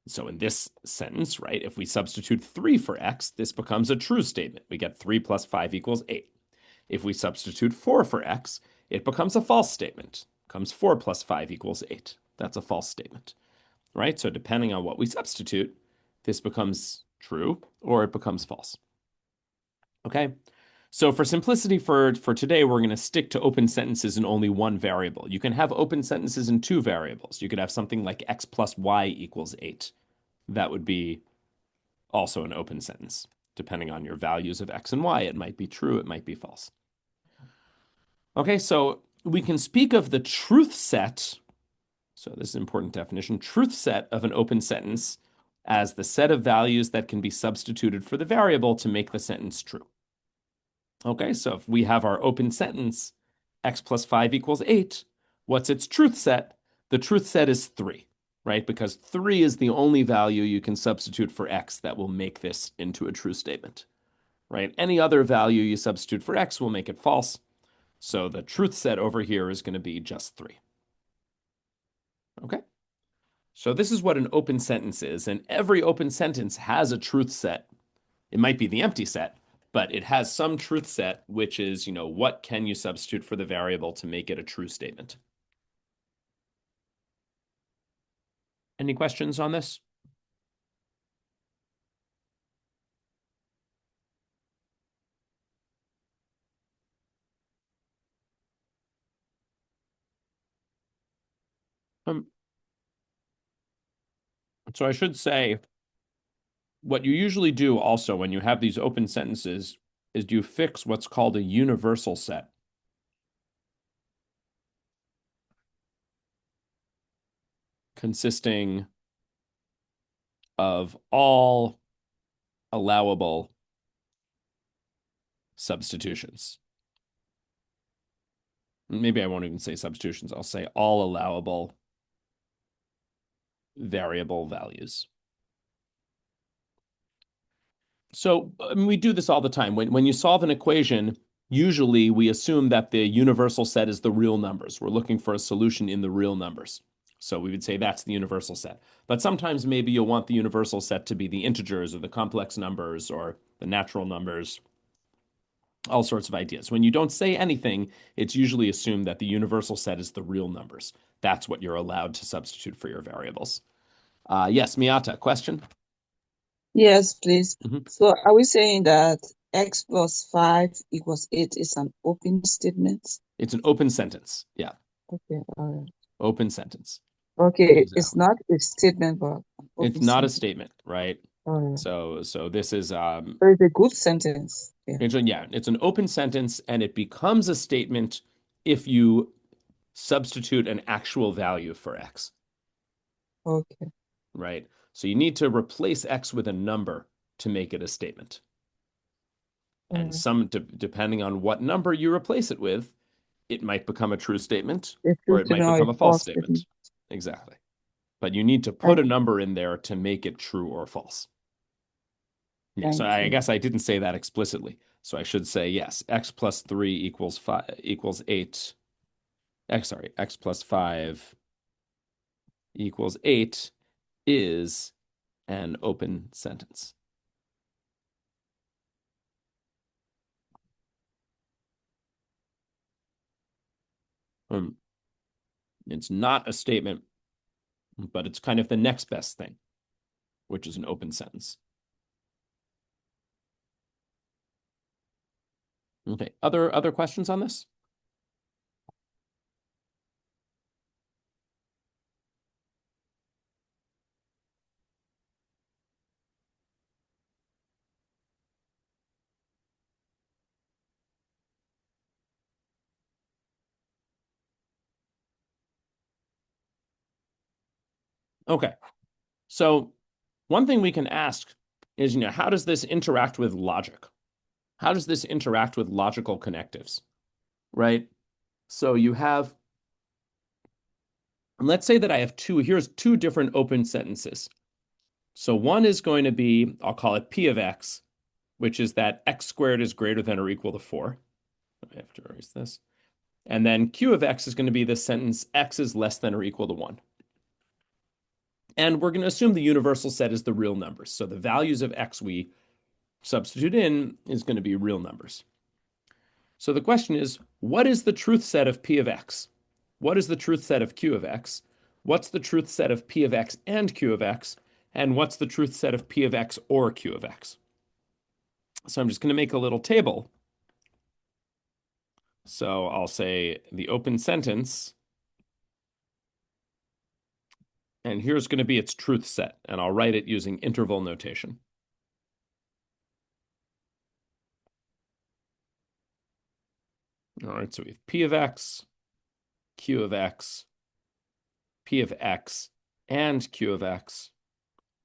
So in this sentence, right, if we substitute 3 for x, this becomes a true statement. We get 3 plus 5 equals 8. If we substitute 4 for x, it becomes a false statement. It becomes 4 plus 5 equals 8. That's a false statement, right? So depending on what we substitute, this becomes true or it becomes false. Okay? So for simplicity for today, we're going to stick to open sentences in only one variable. You can have open sentences in two variables. You could have something like x plus y equals 8. That would be also an open sentence. Depending on your values of x and y, it might be true, it might be false. Okay, so we can speak of the truth set. So this is an important definition. Truth set of an open sentence as the set of values that can be substituted for the variable to make the sentence true. Okay, so if we have our open sentence, x plus 5 equals 8, what's its truth set? The truth set is 3, right? Because 3 is the only value you can substitute for x that will make this into a true statement, right? Any other value you substitute for x will make it false. So the truth set over here is going to be just 3. Okay? So this is what an open sentence is, and every open sentence has a truth set. It might be the empty set, but it has some truth set, which is, what can you substitute for the variable to make it a true statement? Any questions on this? Um, so I should say, what you usually do also when you have these open sentences is you fix what's called a universal set. Consisting of all allowable substitutions. Maybe I won't even say substitutions. I'll say all allowable variable values. So we do this all the time. When you solve an equation, usually we assume that the universal set is the real numbers. We're looking for a solution in the real numbers. So we would say that's the universal set. But sometimes maybe you'll want the universal set to be the integers or the complex numbers or the natural numbers, all sorts of ideas. When you don't say anything, it's usually assumed that the universal set is the real numbers. That's what you're allowed to substitute for your variables. Yes, Miata, question? Yes, please. Mhm. So are we saying that x plus 5 equals 8 is an open statement? It's an open sentence. Yeah, Okay, all right. open sentence. Okay, it's Exactly. not a statement, but an It's open not a sentence. statement, right? All right. So this is So it's a good sentence. Yeah. it's an open sentence and it becomes a statement if you substitute an actual value for x, Okay. right? So you need to replace x with a number to make it a statement. All And right. depending on what number you replace it with, it might become a true statement A or true it might statement or a become a false false statement. statement. Exactly. But you need to put Thank a you. number in there to make it true or false. Yeah, so Thank I you. guess I didn't say that explicitly. So I should say yes, x plus 3 equals 5 equals 8. X plus 5 equals 8 is an open sentence. Um, it's not a statement, but it's kind of the next best thing, which is an open sentence. Okay, other questions on this? Okay, so one thing we can ask is, how does this interact with logic? How does this interact with logical connectives, right? So you have, let's say that I have here's two different open sentences. So one is going to be, I'll call it P of X, which is that X squared is greater than or equal to 4. I have to erase this. And then Q of X is going to be this sentence, X is less than or equal to 1. And we're going to assume the universal set is the real numbers. So the values of X we substitute in is going to be real numbers. So the question is, what is the truth set of P of X? What is the truth set of Q of X? What's the truth set of P of X and Q of X? And what's the truth set of P of X or Q of X? So I'm just going to make a little table. So I'll say the open sentence, and here's going to be its truth set, and I'll write it using interval notation. All right, so we have P of X, Q of X, P of X, and Q of X,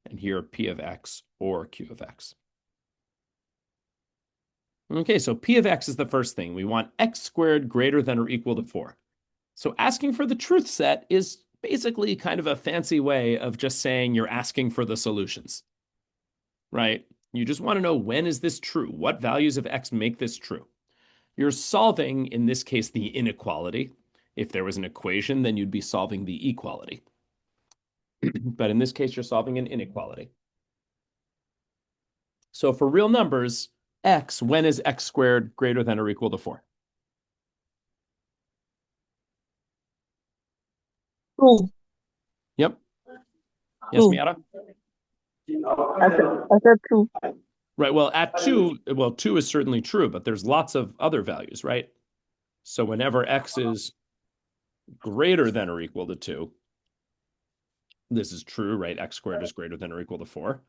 and here P of X or Q of X. Okay, so P of X is the first thing. We want X squared greater than or equal to 4. So asking for the truth set is basically kind of a fancy way of just saying you're asking for the solutions, right? You just want to know, when is this true? What values of X make this true? You're solving, in this case, the inequality. If there was an equation, then you'd be solving the equality. But in this case, you're solving an inequality. So for real numbers, X, when is X squared greater than or equal to 4? True. Yep. Yes, True. Miata? I said true. Right. Well, at 2, 2 is certainly true, but there's lots of other values, right? So whenever X is greater than or equal to 2, this is true, right? X squared is greater than or equal to 4.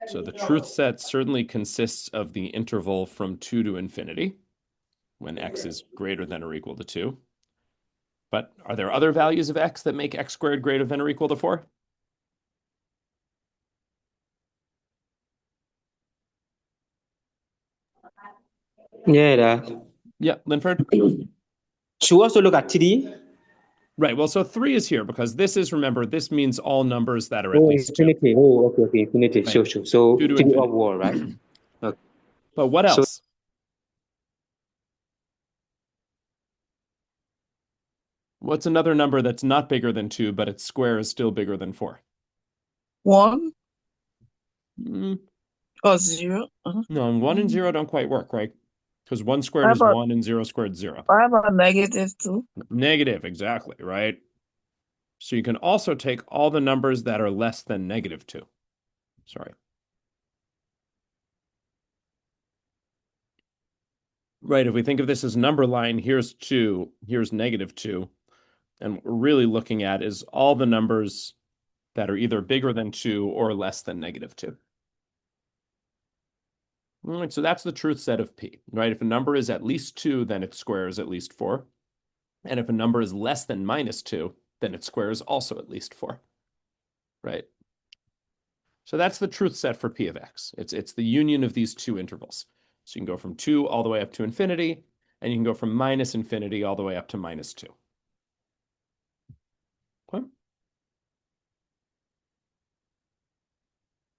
So the truth set certainly consists of the interval from 2 to infinity, when X is greater than or equal to 2. But are there other values of X that make X squared greater than or equal to 4? Yeah, that. Yeah, Linford? Should we also look at TD? Right. Well, so 3 is here because this is, remember, this means all numbers that are at Oh, least 2. infinity. Oh, okay, infinity. Right. Sure. So 2 to TD infinity. of war, right? Okay. But what So else? What's another number that's not bigger than 2, but its square is still bigger than 4? 1 Mm, or 0. no, 1 and 0 don't quite work, right? Because 1 squared How is about 1 and 0 squared is 0. negative 2? Negative, exactly, right? So you can also take all the numbers that are less than negative 2. Sorry. Right, if we think of this as number line, here's 2, here's negative 2. And what we're really looking at is all the numbers that are either bigger than 2 or less than negative 2. All right, so that's the truth set of P, right? If a number is at least 2, then its square is at least 4. And if a number is less than minus 2, then its square is also at least 4, right? So that's the truth set for P of X. It's the union of these two intervals. So you can go from 2 all the way up to infinity, and you can go from minus infinity all the way up to minus 2. Okay.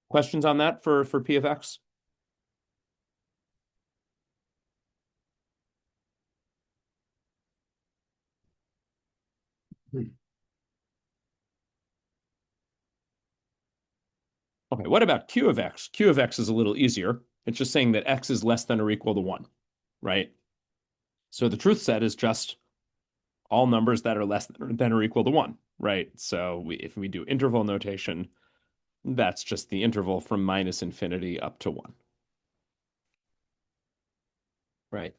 Questions on that for P of X? Okay, what about Q of X? Q of X is a little easier. It's just saying that X is less than or equal to 1, right? So the truth set is just all numbers that are less than or equal to 1, right? So if we do interval notation, that's just the interval from minus infinity up to 1, right?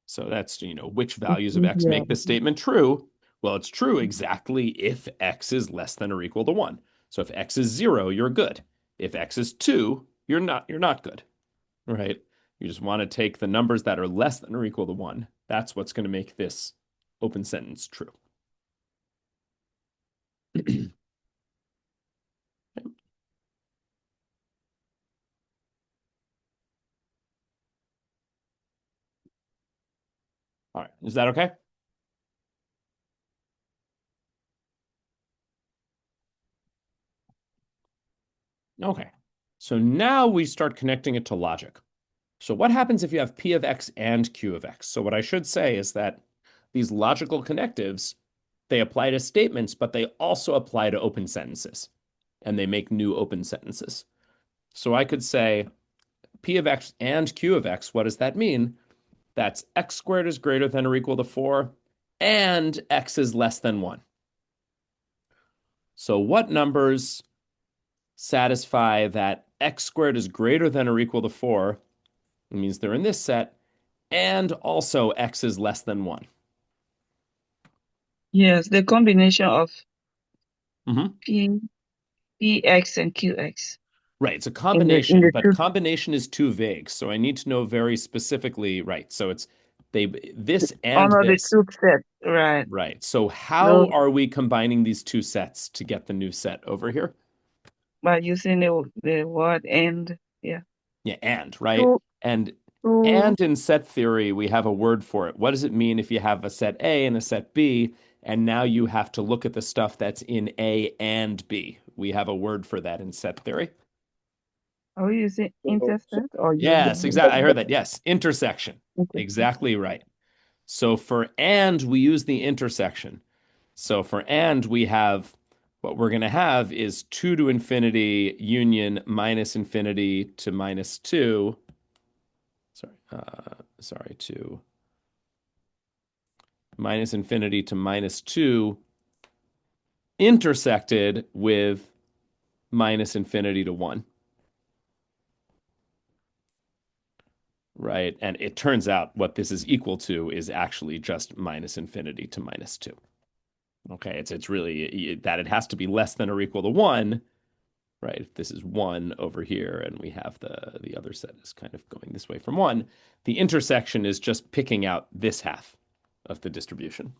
So that's, which values of X Yeah. make this statement true? Well, it's true exactly if X is less than or equal to 1. So if X is 0, you're good. If X is 2, you're not good, right? You just want to take the numbers that are less than or equal to 1. That's what's going to make this open sentence true. All right, is that okay? Okay. So now we start connecting it to logic. So what happens if you have P of X and Q of X? So what I should say is that these logical connectives, they apply to statements, but they also apply to open sentences, and they make new open sentences. So I could say P of X and Q of X, what does that mean? That's X squared is greater than or equal to 4, and X is less than 1. So what numbers satisfy that X squared is greater than or equal to 4? It means they're in this set, and also X is less than 1. Yes, the combination of Mm-hmm. Px and Qx Right, it's a in combination, the but truth combination is too vague. So I need to know very specifically, right? So it's this and honor the this. truth set, right? Right. So how No, are we combining these two sets to get the new set over here? by using the word and, yeah. Yeah, and, right? Two, And two. and in set theory, we have a word for it. What does it mean if you have a set A and a set B, and now you have to look at the stuff that's in A and B? We have a word for that in set theory. Are we using So intercept or Yes, union? exactly. I heard that. Yes, intersection. Intercept. Exactly right. So for and, we use the intersection. So for and, we have what we're going to have is 2 to infinity union minus infinity to minus 2. Sorry, to minus infinity to minus 2 intersected with minus infinity to 1. Right? And it turns out what this is equal to is actually just minus infinity to minus 2. Okay, it's really that it has to be less than or equal to 1, right? If this is 1 over here and we have the other set is kind of going this way from 1, the intersection is just picking out this half of the distribution.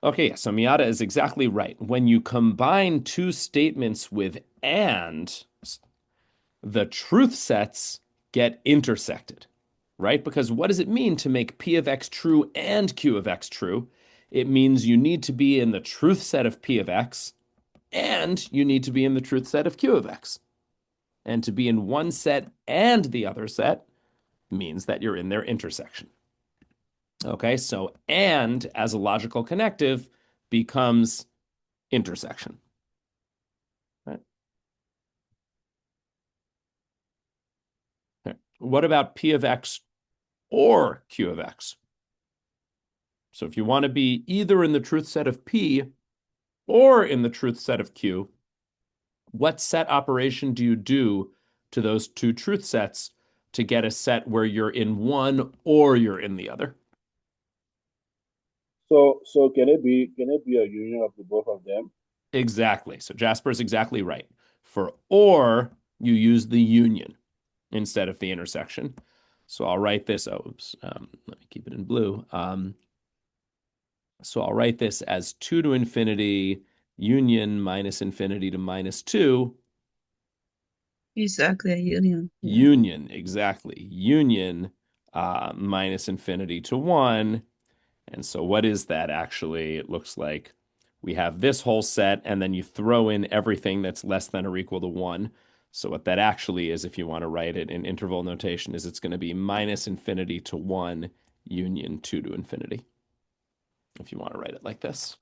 Okay, so Miata is exactly right. When you combine two statements with and, the truth sets get intersected, right? Because what does it mean to make P of X true and Q of X true? It means you need to be in the truth set of P of X and you need to be in the truth set of Q of X. And to be in one set and the other set means that you're in their intersection. Okay, so and as a logical connective becomes intersection. Right? Okay. What about P of X or Q of X? So if you want to be either in the truth set of P or in the truth set of Q, what set operation do you do to those two truth sets to get a set where you're in one or you're in the other? So can it be a union of the both of them? Exactly. So Jasper's exactly right. For or, you use the union instead of the intersection. So I'll write this. Oh, oops. Let me keep it in blue. So I'll write this as 2 to infinity union minus infinity to minus 2. Exactly, a union. Yeah. Union, exactly. Union minus infinity to 1. And so what is that actually? It looks like we have this whole set, and then you throw in everything that's less than or equal to 1. So what that actually is, if you want to write it in interval notation, is it's going to be minus infinity to 1 union 2 to infinity, if you want to write it like this.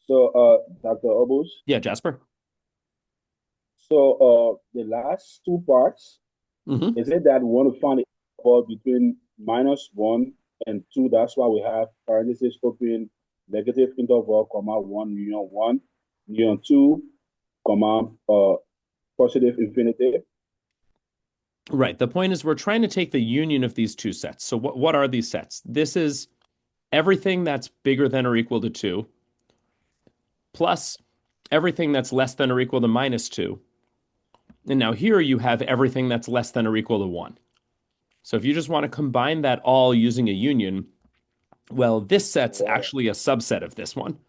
So, Dr. Obus, Yeah, Jasper? so the last two parts, Mm-hmm. is it that we want to find the interval between -1 and 2? That's why we have parentheses open, negative interval, comma, 1 union 1, union 2, comma, positive infinity. Right. The point is we're trying to take the union of these two sets. So what are these sets? This is everything that's bigger than or equal to 2 plus everything that's less than or equal to minus 2. And now here you have everything that's less than or equal to 1. So if you just want to combine that all using a union, well, this set's Wow. actually a subset of this one.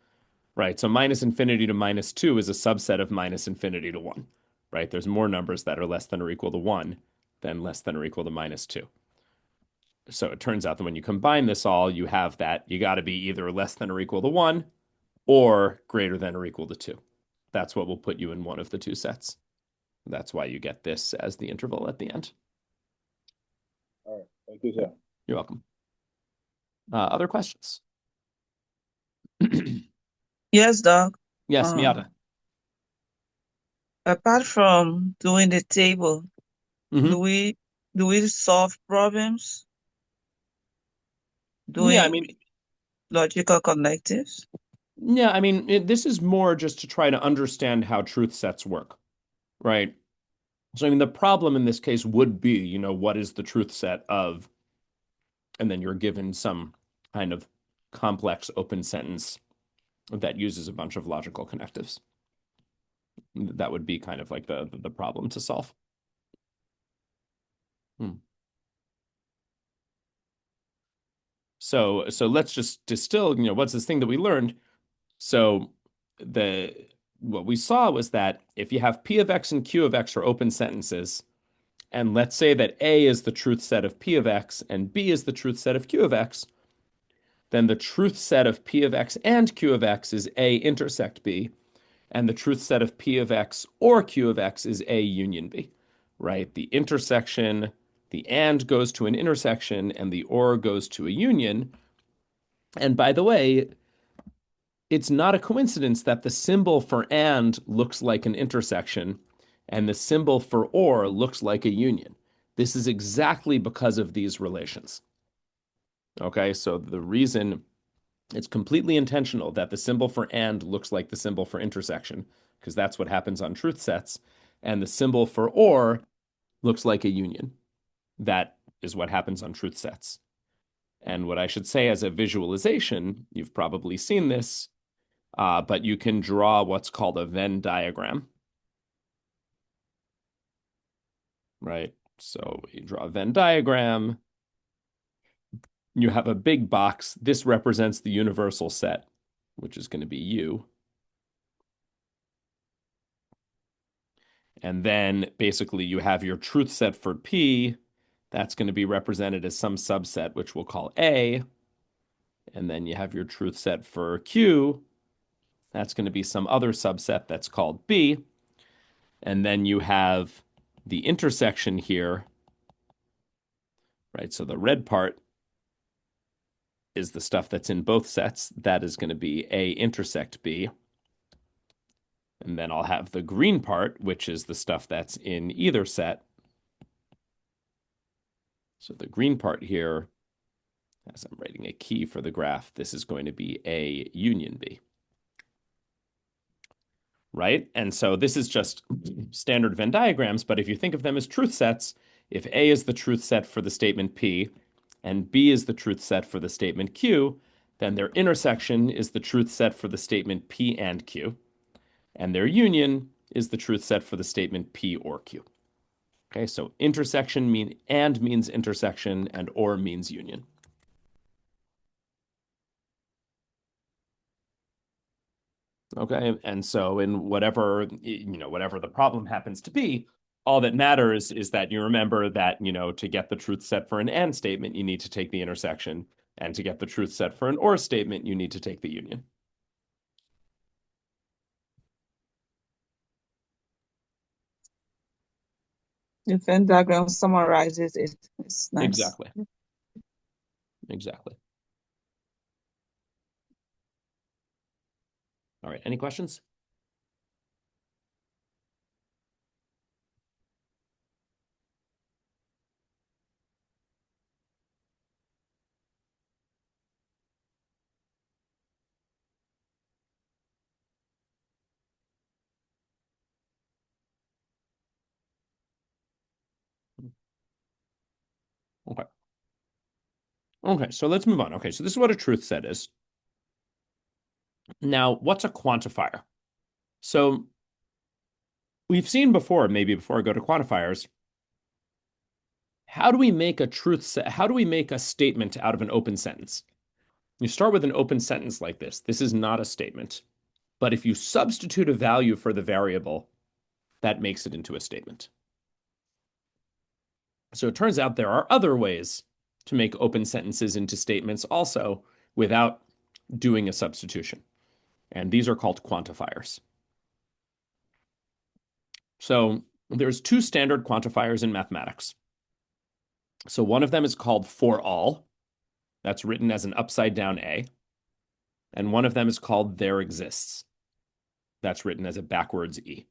right? So minus infinity to minus 2 is a subset of minus infinity to 1, right? There's more numbers that are less than or equal to 1 than less than or equal to minus 2. So it turns out that when you combine this all, you have that you got to be either less than or equal to 1 or greater than or equal to 2. That's what will put you in one of the two sets. That's why you get this as the interval at the end. All right. Thank you, sir. You're welcome. Other questions? Yes, Doc. Yes, Miata. Apart from doing the table, Mhm. do we solve problems Yeah, I doing mean, logical connectives? yeah, I mean, this is more just to try to understand how truth sets work, right? So, I mean, the problem in this case would be, what is the truth set of, and then you're given some kind of complex open sentence that uses a bunch of logical connectives. That would be kind of like the problem to solve. Hmm. So let's just distill, what's this thing that we learned? So the what we saw was that if you have P of X and Q of X are open sentences, and let's say that A is the truth set of P of X and B is the truth set of Q of X, then the truth set of P of X and Q of X is A intersect B, and the truth set of P of X or Q of X is A union B, right? The intersection, the and goes to an intersection, and the or goes to a union. And by the way, it's not a coincidence that the symbol for and looks like an intersection and the symbol for or looks like a union. This is exactly because of these relations. Okay, so the reason it's completely intentional that the symbol for and looks like the symbol for intersection, because that's what happens on truth sets, and the symbol for or looks like a union. That is what happens on truth sets. And what I should say as a visualization, you've probably seen this, but you can draw what's called a Venn diagram, right? So you draw a Venn diagram, you have a big box. This represents the universal set, which is going to be U. And then basically you have your truth set for P. That's going to be represented as some subset, which we'll call A. And then you have your truth set for Q. That's going to be some other subset that's called B. And then you have the intersection here, right? So the red part is the stuff that's in both sets. That is going to be A intersect B. And then I'll have the green part, which is the stuff that's in either set. So the green part here, as I'm writing a key for the graph, this is going to be A union B. Right? And so this is just standard Venn diagrams, but if you think of them as truth sets, if A is the truth set for the statement P and B is the truth set for the statement Q, then their intersection is the truth set for the statement P and Q, and their union is the truth set for the statement P or Q. Okay, so intersection means intersection, and or means union. Okay, and so in whatever the problem happens to be, all that matters is that you remember that to get the truth set for an and statement, you need to take the intersection, and to get the truth set for an or statement, you need to take the union. The Venn diagram summarizes it. It's nice. Exactly. All right, any questions? Okay. Okay, so let's move on. Okay, so this is what a truth set is. Now, what's a quantifier? So we've seen before, maybe before I go to quantifiers, how do we make a truth set? How do we make a statement out of an open sentence? You start with an open sentence like this. This is not a statement. But if you substitute a value for the variable, that makes it into a statement. So it turns out there are other ways to make open sentences into statements also without doing a substitution. And these are called quantifiers. So there's two standard quantifiers in mathematics. So one of them is called for all. That's written as an upside down A. And one of them is called there exists. That's written as a backwards E.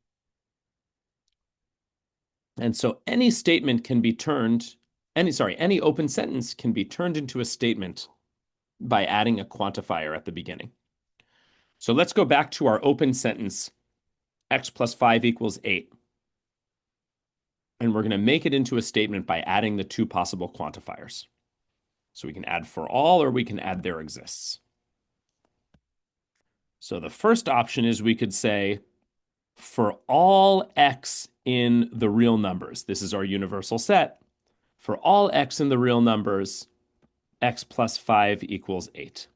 And so any statement can be turned, any open sentence can be turned into a statement by adding a quantifier at the beginning. So let's go back to our open sentence, x plus 5 equals 8. And we're going to make it into a statement by adding the two possible quantifiers. So we can add for all or we can add there exists. So the first option is we could say for all x in the real numbers, this is our universal set. For all x in the real numbers, x plus 5 equals 8.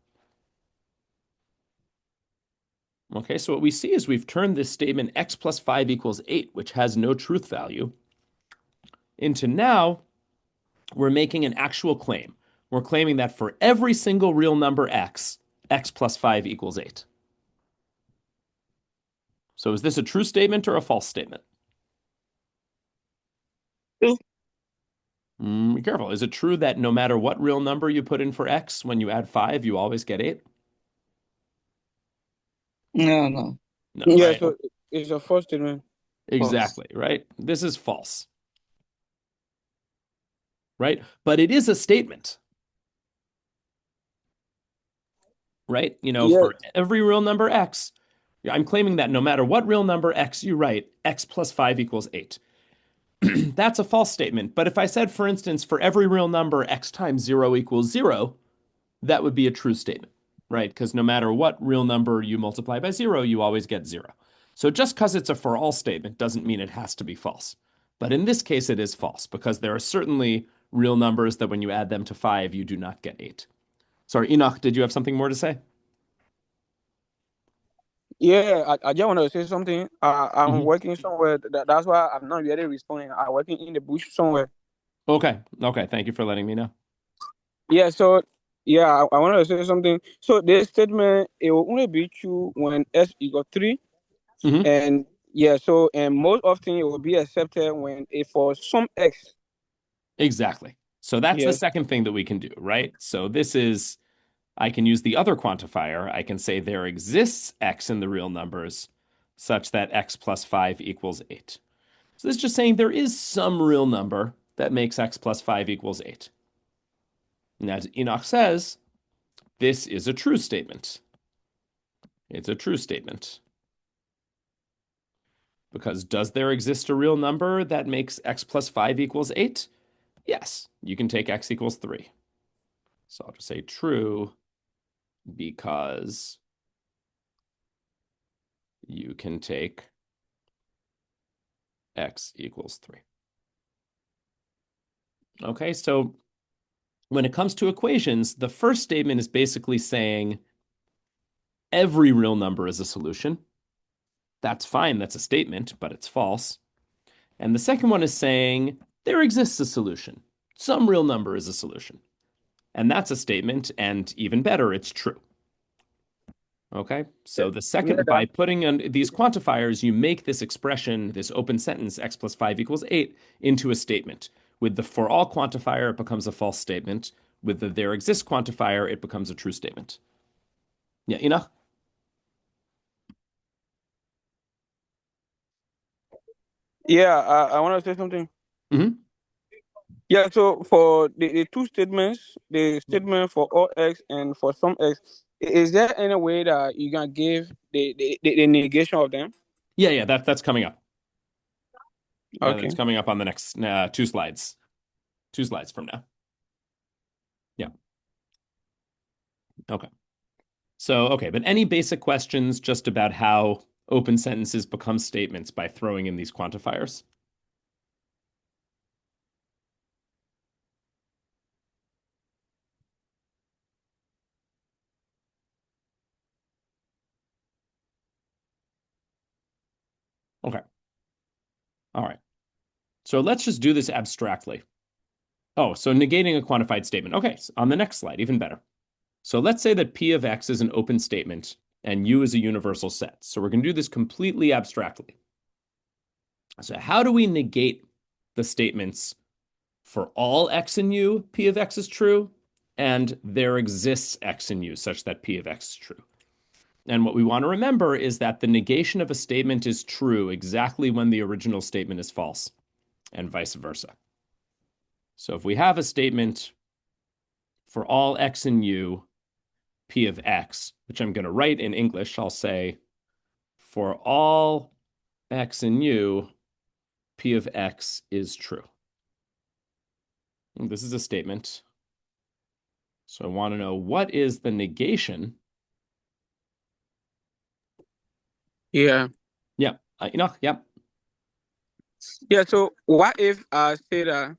Okay, so what we see is we've turned this statement x plus 5 equals 8, which has no truth value, into now we're making an actual claim. We're claiming that for every single real number x, x plus 5 equals 8. So is this a true statement or a false statement? True. Be careful. Is it true that no matter what real number you put in for x, when you add 5, you always get 8? No. No, Yeah, right? so it's a false statement. Exactly, right? This is false. Right? But it is a statement. Right? Yeah. For every real number x, I'm claiming that no matter what real number x you write, x plus 5 equals 8. That's a false statement. But if I said, for instance, for every real number x times 0 equals 0, that would be a true statement, right? Because no matter what real number you multiply by 0, you always get 0. So just because it's a for all statement doesn't mean it has to be false. But in this case, it is false because there are certainly real numbers that when you add them to 5, you do not get 8. Sorry, Enoch, did you have something more to say? Yeah, I just want to say something. I'm Mhm. working somewhere. That's why I'm not really responding. I'm working in the bush somewhere. Okay. Thank you for letting me know. Yeah, so yeah, I want to say something. So this statement it will only be true when s equals 3, Mhm. and yeah, so and most often it will be accepted when it for some x. Exactly. So that's the Yes. second thing that we can do, right? So this is, I can use the other quantifier. I can say there exists x in the real numbers such that x plus 5 equals 8. So this is just saying there is some real number that makes x plus 5 equals 8. And as Enoch says, this is a true statement. It's a true statement. Because does there exist a real number that makes x plus 5 equals 8? Yes, you can take x equals 3. So I'll just say true because you can take x equals 3. Okay, so when it comes to equations, the first statement is basically saying every real number is a solution. That's fine, that's a statement, but it's false. And the second one is saying there exists a solution. Some real number is a solution. And that's a statement, and even better, it's true. Okay, so the Yeah, second, by putting in these quantifiers, you make this expression, this open sentence, x plus 5 equals 8, into a statement. With the for all quantifier, it becomes a false statement. With the there exists quantifier, it becomes a true statement. Yeah, Enoch? yeah, I want to say something. Mm-hmm. Yeah, so for the two statements, the statement for all x and for some x, is there any way that you can give the negation of them? Yeah, that's coming up. That's Okay. coming up on the next 2 slides. 2 slides from now. Yeah. Okay. So, okay, but any basic questions just about how open sentences become statements by throwing in these quantifiers? Okay. All right. So let's just do this abstractly. Oh, so negating a quantified statement. Okay, so on the next slide, even better. So let's say that P of X is an open statement and U is a universal set. So we're going to do this completely abstractly. So how do we negate the statements for all X in U, P of X is true, and there exists X in U such that P of X is true? And what we want to remember is that the negation of a statement is true exactly when the original statement is false, and vice versa. So if we have a statement for all X in U, P of X, which I'm going to write in English, I'll say for all X in U, P of X is true. And this is a statement. So I want to know what is the negation. Yeah. Yep. Yep. Yeah. So what if I say that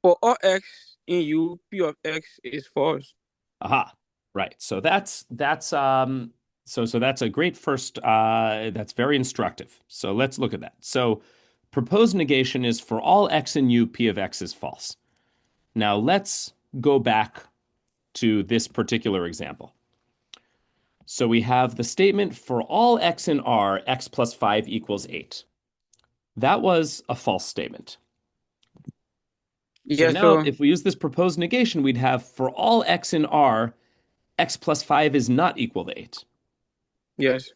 for all X in U, P of X is false? Aha. Right. So that's so that's a great first that's very instructive. So let's look at that. So proposed negation is for all X in U, P of X is false. Now let's go back to this particular example. So we have the statement for all X in R, X plus 5 equals 8. That was a false statement. So Yeah. now So if we use this proposed negation, we'd have for all X in R, X plus 5 is not equal to 8. yes.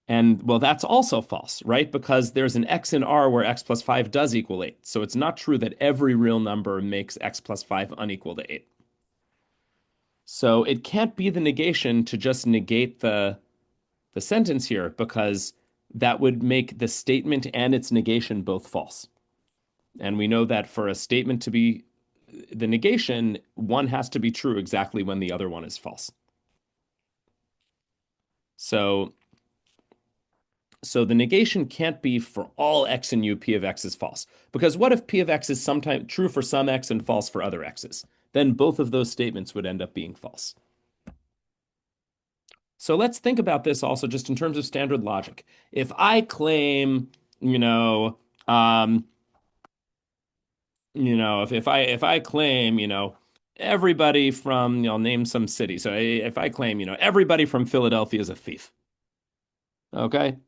And well, that's also false, right? Because there's an X in R where X plus 5 does equal 8. So it's not true that every real number makes X plus 5 unequal to 8. So it can't be the negation to just negate the sentence here, because that would make the statement and its negation both false. And we know that for a statement to be the negation, one has to be true exactly when the other one is false. So the negation can't be for all X in U, P of X is false. Because what if P of X is sometimes true for some X and false for other X's? Then both of those statements would end up being false. So let's think about this also just in terms of standard logic. If I claim, if I claim, everybody from, I'll name some city. So if I claim, everybody from Philadelphia is a thief, okay?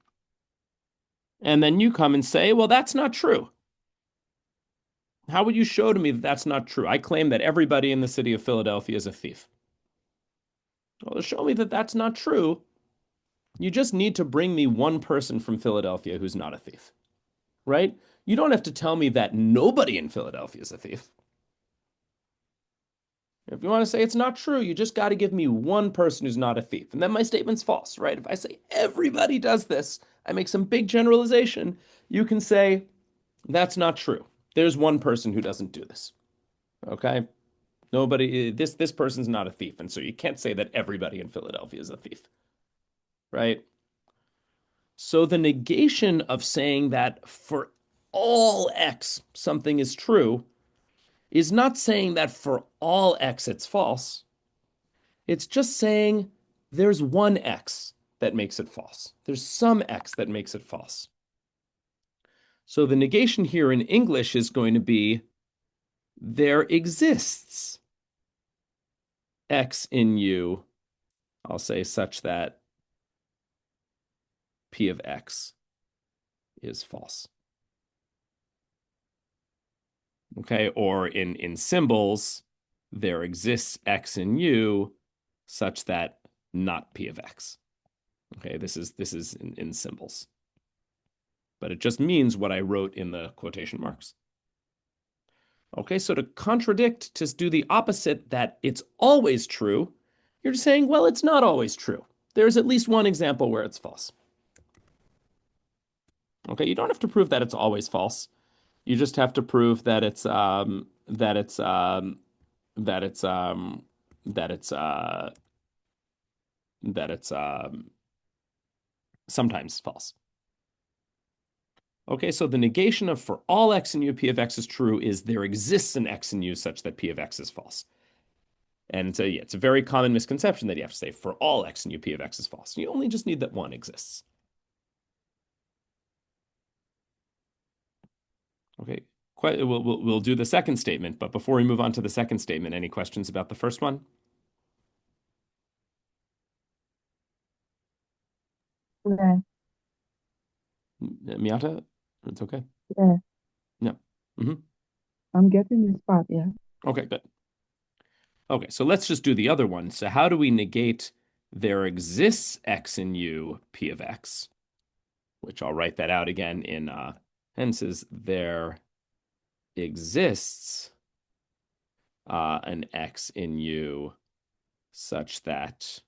And then you come and say, well, that's not true. How would you show to me that that's not true? I claim that everybody in the city of Philadelphia is a thief. Well, to show me that that's not true, you just need to bring me one person from Philadelphia who's not a thief, right? You don't have to tell me that nobody in Philadelphia is a thief. If you want to say it's not true, you just got to give me one person who's not a thief. And then my statement's false, right? If I say everybody does this, I make some big generalization, you can say that's not true. There's one person who doesn't do this. Okay? Nobody, this person's not a thief. And so you can't say that everybody in Philadelphia is a thief, right? So the negation of saying that for all X something is true is not saying that for all X it's false. It's just saying there's one X that makes it false. There's some X that makes it false. So the negation here in English is going to be there exists X in U, I'll say such that P of X is false. Okay, or in symbols, there exists X in U such that not P of X. Okay, this is in symbols. But it just means what I wrote in the quotation marks. Okay, so to contradict, to do the opposite, that it's always true, you're just saying, well, it's not always true. There's at least one example where it's false. Okay, you don't have to prove that it's always false. You just have to prove that it's sometimes false. Okay, so the negation of for all X in U, P of X is true is there exists an X in U such that P of X is false. And so, yeah, it's a very common misconception that you have to say for all X in U, P of X is false. You only just need that one exists. we'll do the second statement, but before we move on to the second statement, any questions about the first one? Yeah, Miata, it's okay. yeah. No. hmm I'm getting this part, yeah. Okay, good. Okay, so let's just do the other one. So how do we negate there exists x in u p of x, which I'll write that out again in hence's there exists an x in u such that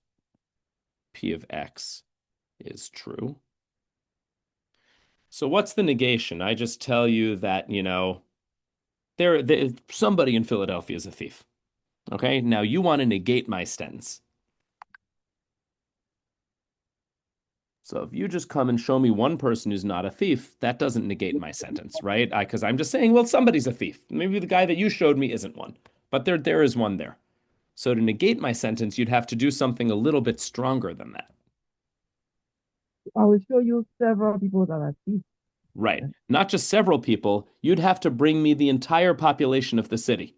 p of x is true. So what's the negation? I just tell you that, somebody in Philadelphia is a thief. Okay, now you want to negate my sentence. So if you just come and show me one person who's not a thief, that doesn't negate my sentence, right? Because I'm just saying, well, somebody's a thief. Maybe the guy that you showed me isn't one, but there is one there. So to negate my sentence, you'd have to do something a little bit stronger than that. I will show you several people that are thieves. Right. Not just several people, you'd have to bring me the entire population of the city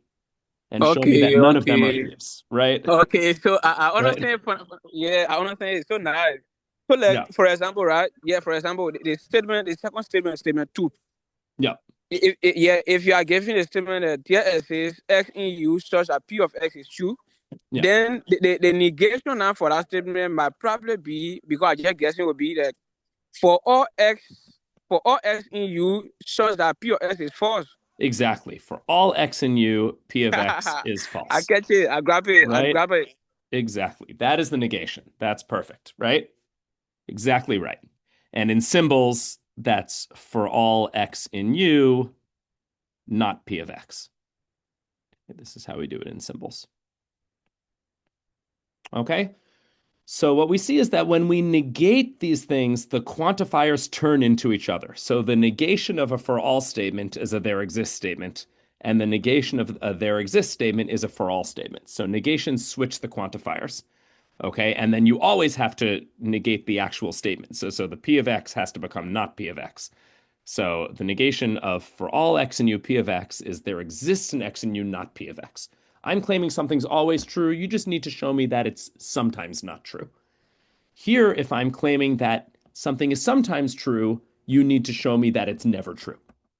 and show me that Okay, none of them are okay. thieves, right? Okay, so I Right? understand. Yeah, I understand. It's so nice. So, like, Yeah. for example, right? Yeah, for example, the statement, the second statement, statement two. Yeah. If you are giving a statement that there is x in u such that p of x is true, Yeah. then the negation now for that statement might probably be, because I just guessing, would be that for all x in u such that p of x is false. Exactly. For all x in u, p of x is I false. catch it. I grab it. I Right? grab it. Exactly. That is the negation. That's perfect, right? Exactly right. And in symbols, that's for all x in u, not p of x. This is how we do it in symbols. Okay? So what we see is that when we negate these things, the quantifiers turn into each other. So the negation of a for all statement is a there exists statement, and the negation of a there exists statement is a for all statement. So negations switch the quantifiers. Okay, and then you always have to negate the actual statement. So the p of x has to become not p of x. So the negation of for all x in u p of x is there exists an x in u not p of x. I'm claiming something's always true. You just need to show me that it's sometimes not true. Here, if I'm claiming that something is sometimes true, you need to show me that it's never true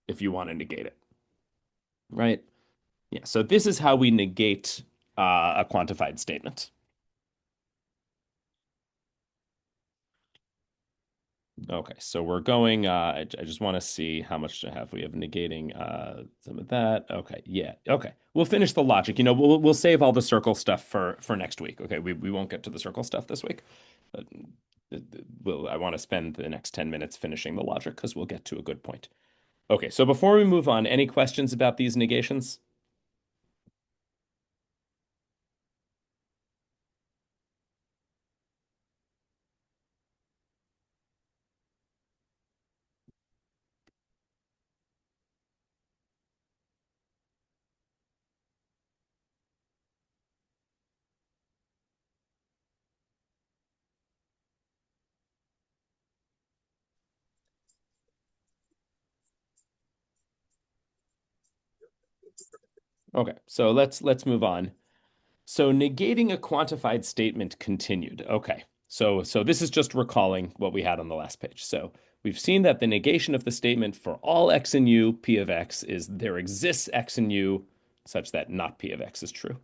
if you want to negate it. Right? Yeah, so this is how we negate a quantified statement. Okay, so we're going, I just want to see how much to have. We have negating some of that. Okay, yeah, okay. We'll finish the logic. We'll save all the circle stuff for next week. Okay, we won't get to the circle stuff this week. But I want to spend the next 10 minutes finishing the logic because we'll get to a good point. Okay, so before we move on, any questions about these negations? Okay, so let's move on. So negating a quantified statement continued. Okay, so this is just recalling what we had on the last page. So we've seen that the negation of the statement for all x in u, p of x, is there exists x in u such that not p of x is true.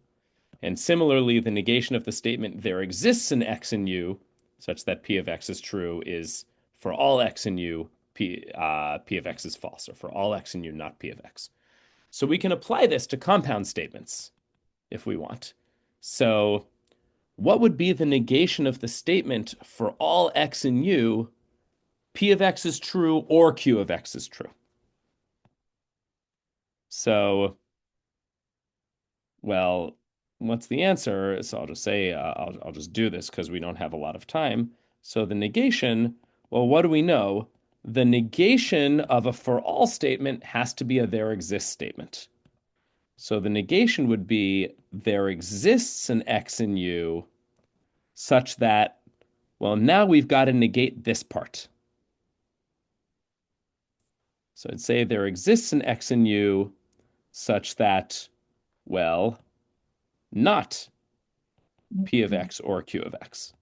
And similarly, the negation of the statement there exists an x in u such that p of x is true is for all x in u, p of x is false, or for all x in u, not p of x. So we can apply this to compound statements if we want. So what would be the negation of the statement for all x in u, p of x is true or q of x is true? So, well, what's the answer? So I'll just say, I'll just do this because we don't have a lot of time. So the negation, well, what do we know? The negation of a for all statement has to be a there exists statement. So the negation would be there exists an x in u such that, well, now we've got to negate this part. So I'd say there exists an x in u such that, well, not p of x or q of x,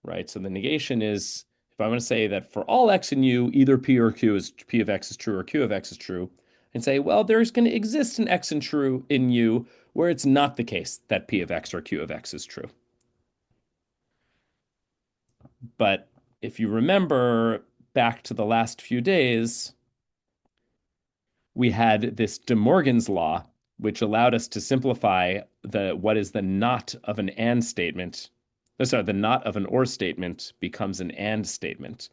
right? So the negation is, if I want to say that for all x in u, either p or q is p of x is true or q of x is true, and say, well, there's going to exist an x in u where it's not the case that p of x or q of x is true. But if you remember back to the last few days, we had this De Morgan's law, which allowed us to simplify what is the not of an and statement. Sorry, the not of an or statement becomes an and statement.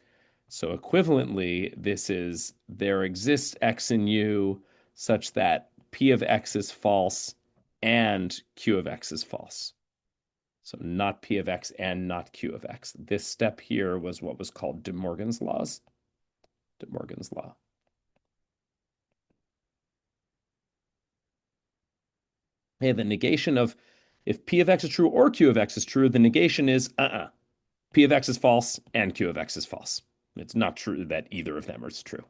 So equivalently, this is there exists x in u such that p of x is false and q of x is false. So not p of x and not q of x. This step here was what was called De Morgan's laws. De Morgan's law. Hey, the negation of if p of x is true or q of x is true, the negation is p of x is false and q of x is false. It's not true that either of them is true.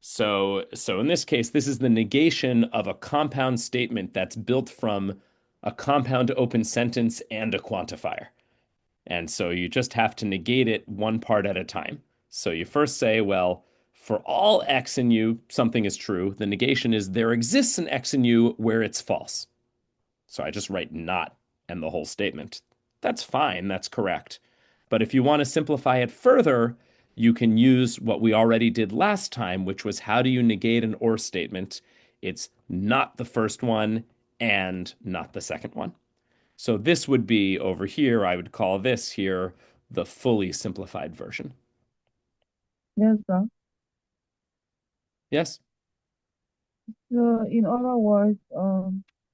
So in this case, this is the negation of a compound statement that's built from a compound open sentence and a quantifier. And so you just have to negate it one part at a time. So you first say, well, for all x in u, something is true. The negation is there exists an x in u where it's false. So I just write not and the whole statement. That's fine, that's correct. But if you want to simplify it further, you can use what we already did last time, which was how do you negate an or statement? It's not the first one and not the second one. So this would be over here, I would call this here the fully simplified version. Yes, sir. Yes? So in other words,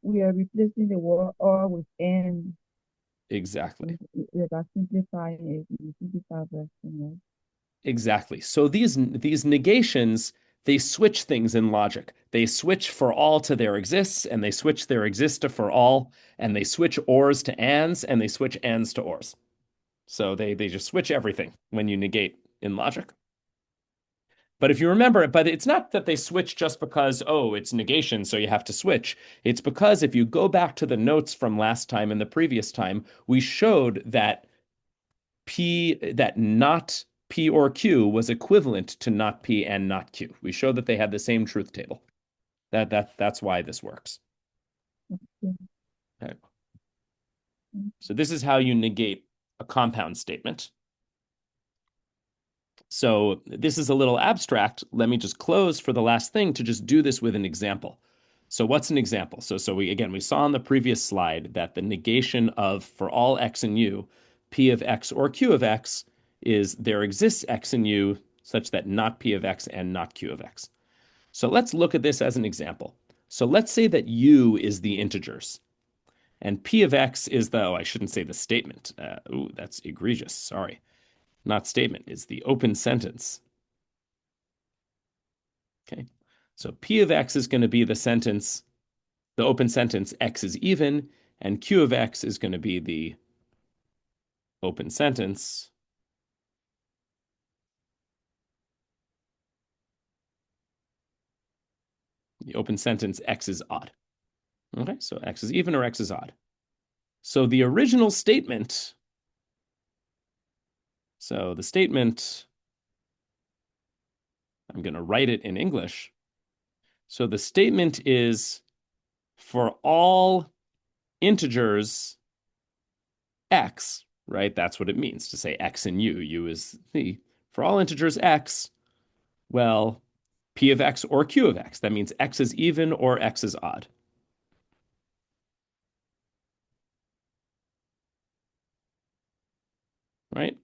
we are replacing the word or with and. Exactly. We are simplifying it in simplified version. Right? Exactly. So these negations, they switch things in logic. They switch for all to there exists, and they switch there exists to for all, and they switch ors to ands, and they switch ands to ors. So they just switch everything when you negate in logic. But if you remember, but it's not that they switch just because, oh, it's negation, so you have to switch. It's because if you go back to the notes from last time and the previous time, we showed that not P or Q was equivalent to not P and not Q. We showed that they had the same truth table. That's why this works. Okay. So this is how you negate a compound statement. So this is a little abstract. Let me just close for the last thing to just do this with an example. So what's an example? So we saw on the previous slide that the negation of for all x in u, p of x or q of x is there exists x in u such that not p of x and not q of x. So let's look at this as an example. So let's say that u is the integers and p of x is the, oh, I shouldn't say the statement. Ooh, that's egregious. Sorry. Not statement, is the open sentence. Okay, so P of X is going to be the sentence, the open sentence, X is even, and Q of X is going to be the open sentence. The open sentence, X is odd. Okay, so X is even or X is odd. So the original statement, so the statement, I'm going to write it in English. So the statement is for all integers x, right? That's what it means to say x in u. U is the, for all integers x, well, p of x or q of x. That means x is even or x is odd. Right?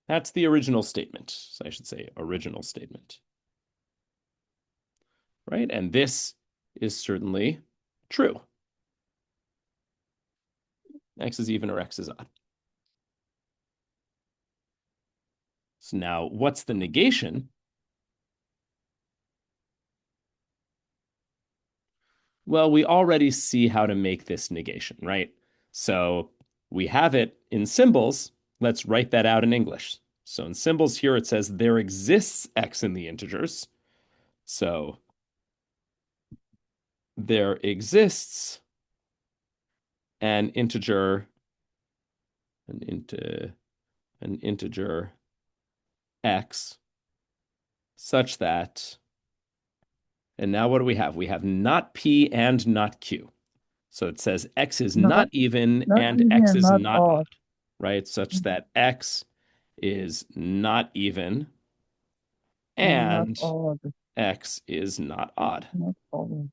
That's the original statement. So I should say original statement. Right? And this is certainly true. X is even or x is odd. So now what's the negation? Well, we already see how to make this negation, right? So we have it in symbols. Let's write that out in English. So in symbols here, it says there exists x in the integers. So there exists an integer, an integer x such that, and now what do we have? We have not p and not q. So it says x is not even not and even x and is not not odd. odd, right? Such that x is not even And not and odd. x is not odd. Not odd.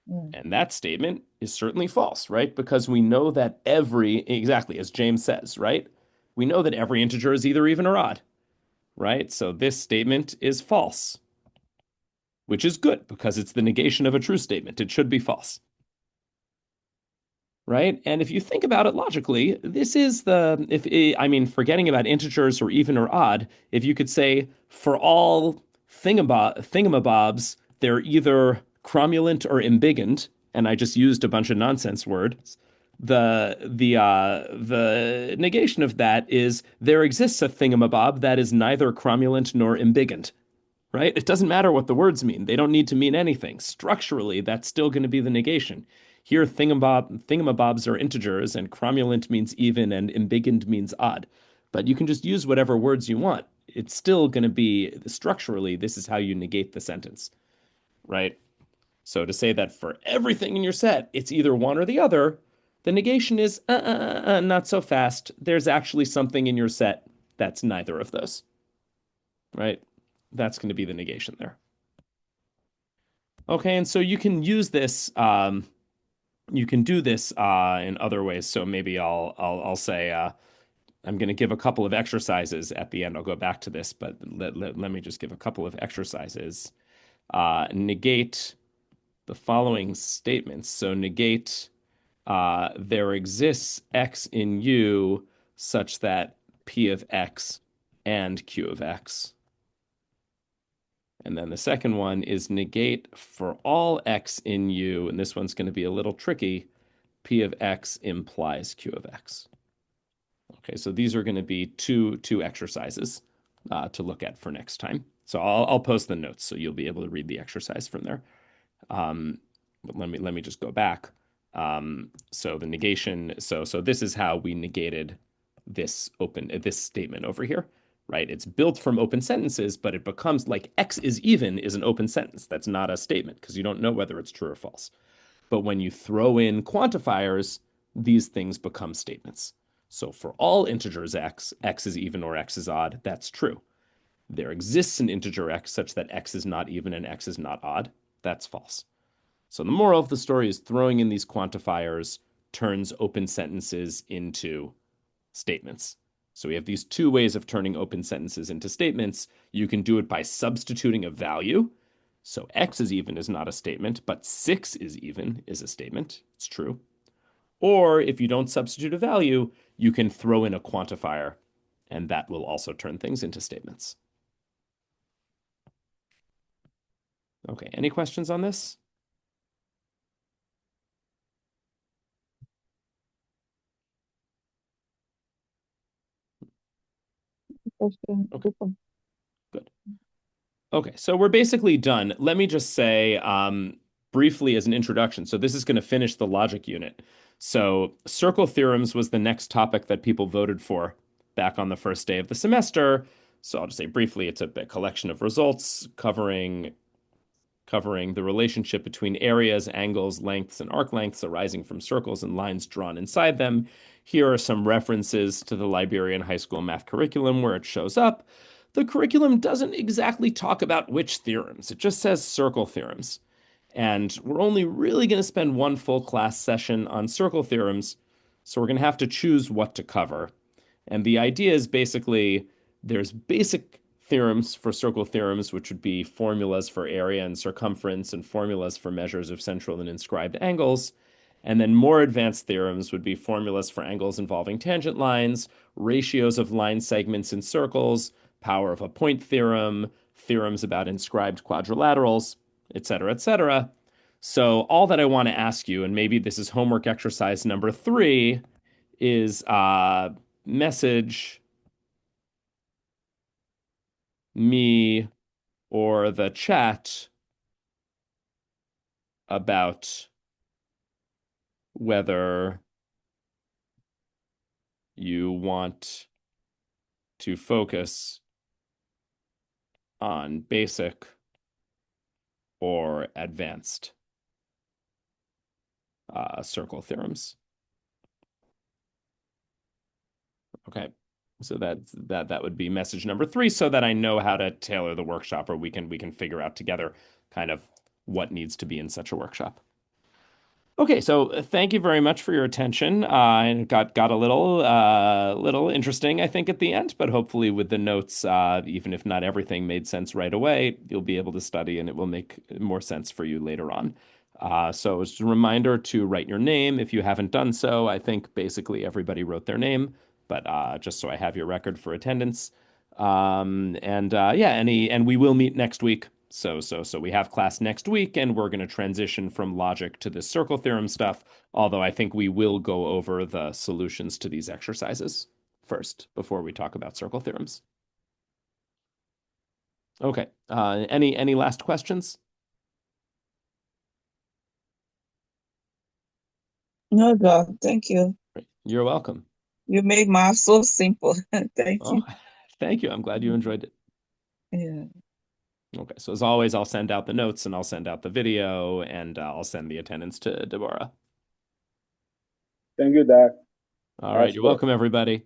Yeah. And that statement is certainly false, right? Because we know that exactly as James says, right? We know that every integer is either even or odd, right? So this statement is false, which is good because it's the negation of a true statement. It should be false, right? And if you think about it logically, this is forgetting about integers or even or odd, if you could say for all thingamabobs, they're either cromulent or embiggened, and I just used a bunch of nonsense words. The negation of that is there exists a thingamabob that is neither cromulent nor embiggened, right? It doesn't matter what the words mean. They don't need to mean anything. Structurally, that's still going to be the negation. Here, thingamabobs are integers, and cromulent means even, and embiggened means odd. But you can just use whatever words you want. It's still going to be, structurally, this is how you negate the sentence, right? So to say that for everything in your set, it's either one or the other, the negation is, not so fast. There's actually something in your set that's neither of those, right? That's going to be the negation there. Okay, and so you can use this. You can do this in other ways. So maybe I'll say I'm going to give a couple of exercises at the end. I'll go back to this, but let me just give a couple of exercises. Negate the following statements. So negate there exists x in U such that p of x and q of x. And then the second one is negate for all x in U, and this one's going to be a little tricky, p of x implies q of x. Okay, so these are going to be two exercises to look at for next time. So I'll post the notes so you'll be able to read the exercise from there. But let me just go back. So the negation. So this is how we negated this statement over here, right? It's built from open sentences, but it becomes like x is even is an open sentence. That's not a statement because you don't know whether it's true or false. But when you throw in quantifiers, these things become statements. So for all integers x is even or x is odd, that's true. There exists an integer x such that x is not even and x is not odd, that's false. So the moral of the story is throwing in these quantifiers turns open sentences into statements. So we have these two ways of turning open sentences into statements. You can do it by substituting a value. So x is even is not a statement, but 6 is even is a statement. It's true. Or if you don't substitute a value, you can throw in a quantifier, and that will also turn things into statements. Okay, any questions on this? Okay. Good. Okay, so we're basically done. Let me just say briefly as an introduction. So this is going to finish the logic unit. So circle theorems was the next topic that people voted for back on the first day of the semester. So I'll just say briefly, it's a collection of results covering the relationship between areas, angles, lengths, and arc lengths arising from circles and lines drawn inside them. Here are some references to the Liberian high school math curriculum where it shows up. The curriculum doesn't exactly talk about which theorems. It just says circle theorems. And we're only really going to spend one full class session on circle theorems, so we're going to have to choose what to cover. And the idea is basically there's basic theorems for circle theorems, which would be formulas for area and circumference and formulas for measures of central and inscribed angles. And then more advanced theorems would be formulas for angles involving tangent lines, ratios of line segments in circles, power of a point theorem, theorems about inscribed quadrilaterals, etc., etc. So all that I want to ask you, and maybe this is homework exercise number 3, is message me or the chat about whether you want to focus on basic or advanced circle theorems. Okay, so that would be message number 3, so that I know how to tailor the workshop, or we can figure out together kind of what needs to be in such a workshop. Okay, so thank you very much for your attention. And it got a little interesting, I think, at the end, but hopefully with the notes, even if not everything made sense right away, you'll be able to study and it will make more sense for you later on. So it's a reminder to write your name if you haven't done so. I think basically everybody wrote their name, but just so I have your record for attendance. Yeah, and we will meet next week. So we have class next week, and we're going to transition from logic to this circle theorem stuff. Although I think we will go over the solutions to these exercises first before we talk about circle theorems. Okay. Any last questions? No, God, thank you. You're welcome. You made math so simple. Thank Oh, you. thank you. I'm glad you enjoyed it. Yeah. Okay. So as always, I'll send out the notes and I'll send out the video and I'll send the attendance to Deborah. Thank you, Dad. All right. You're welcome, everybody.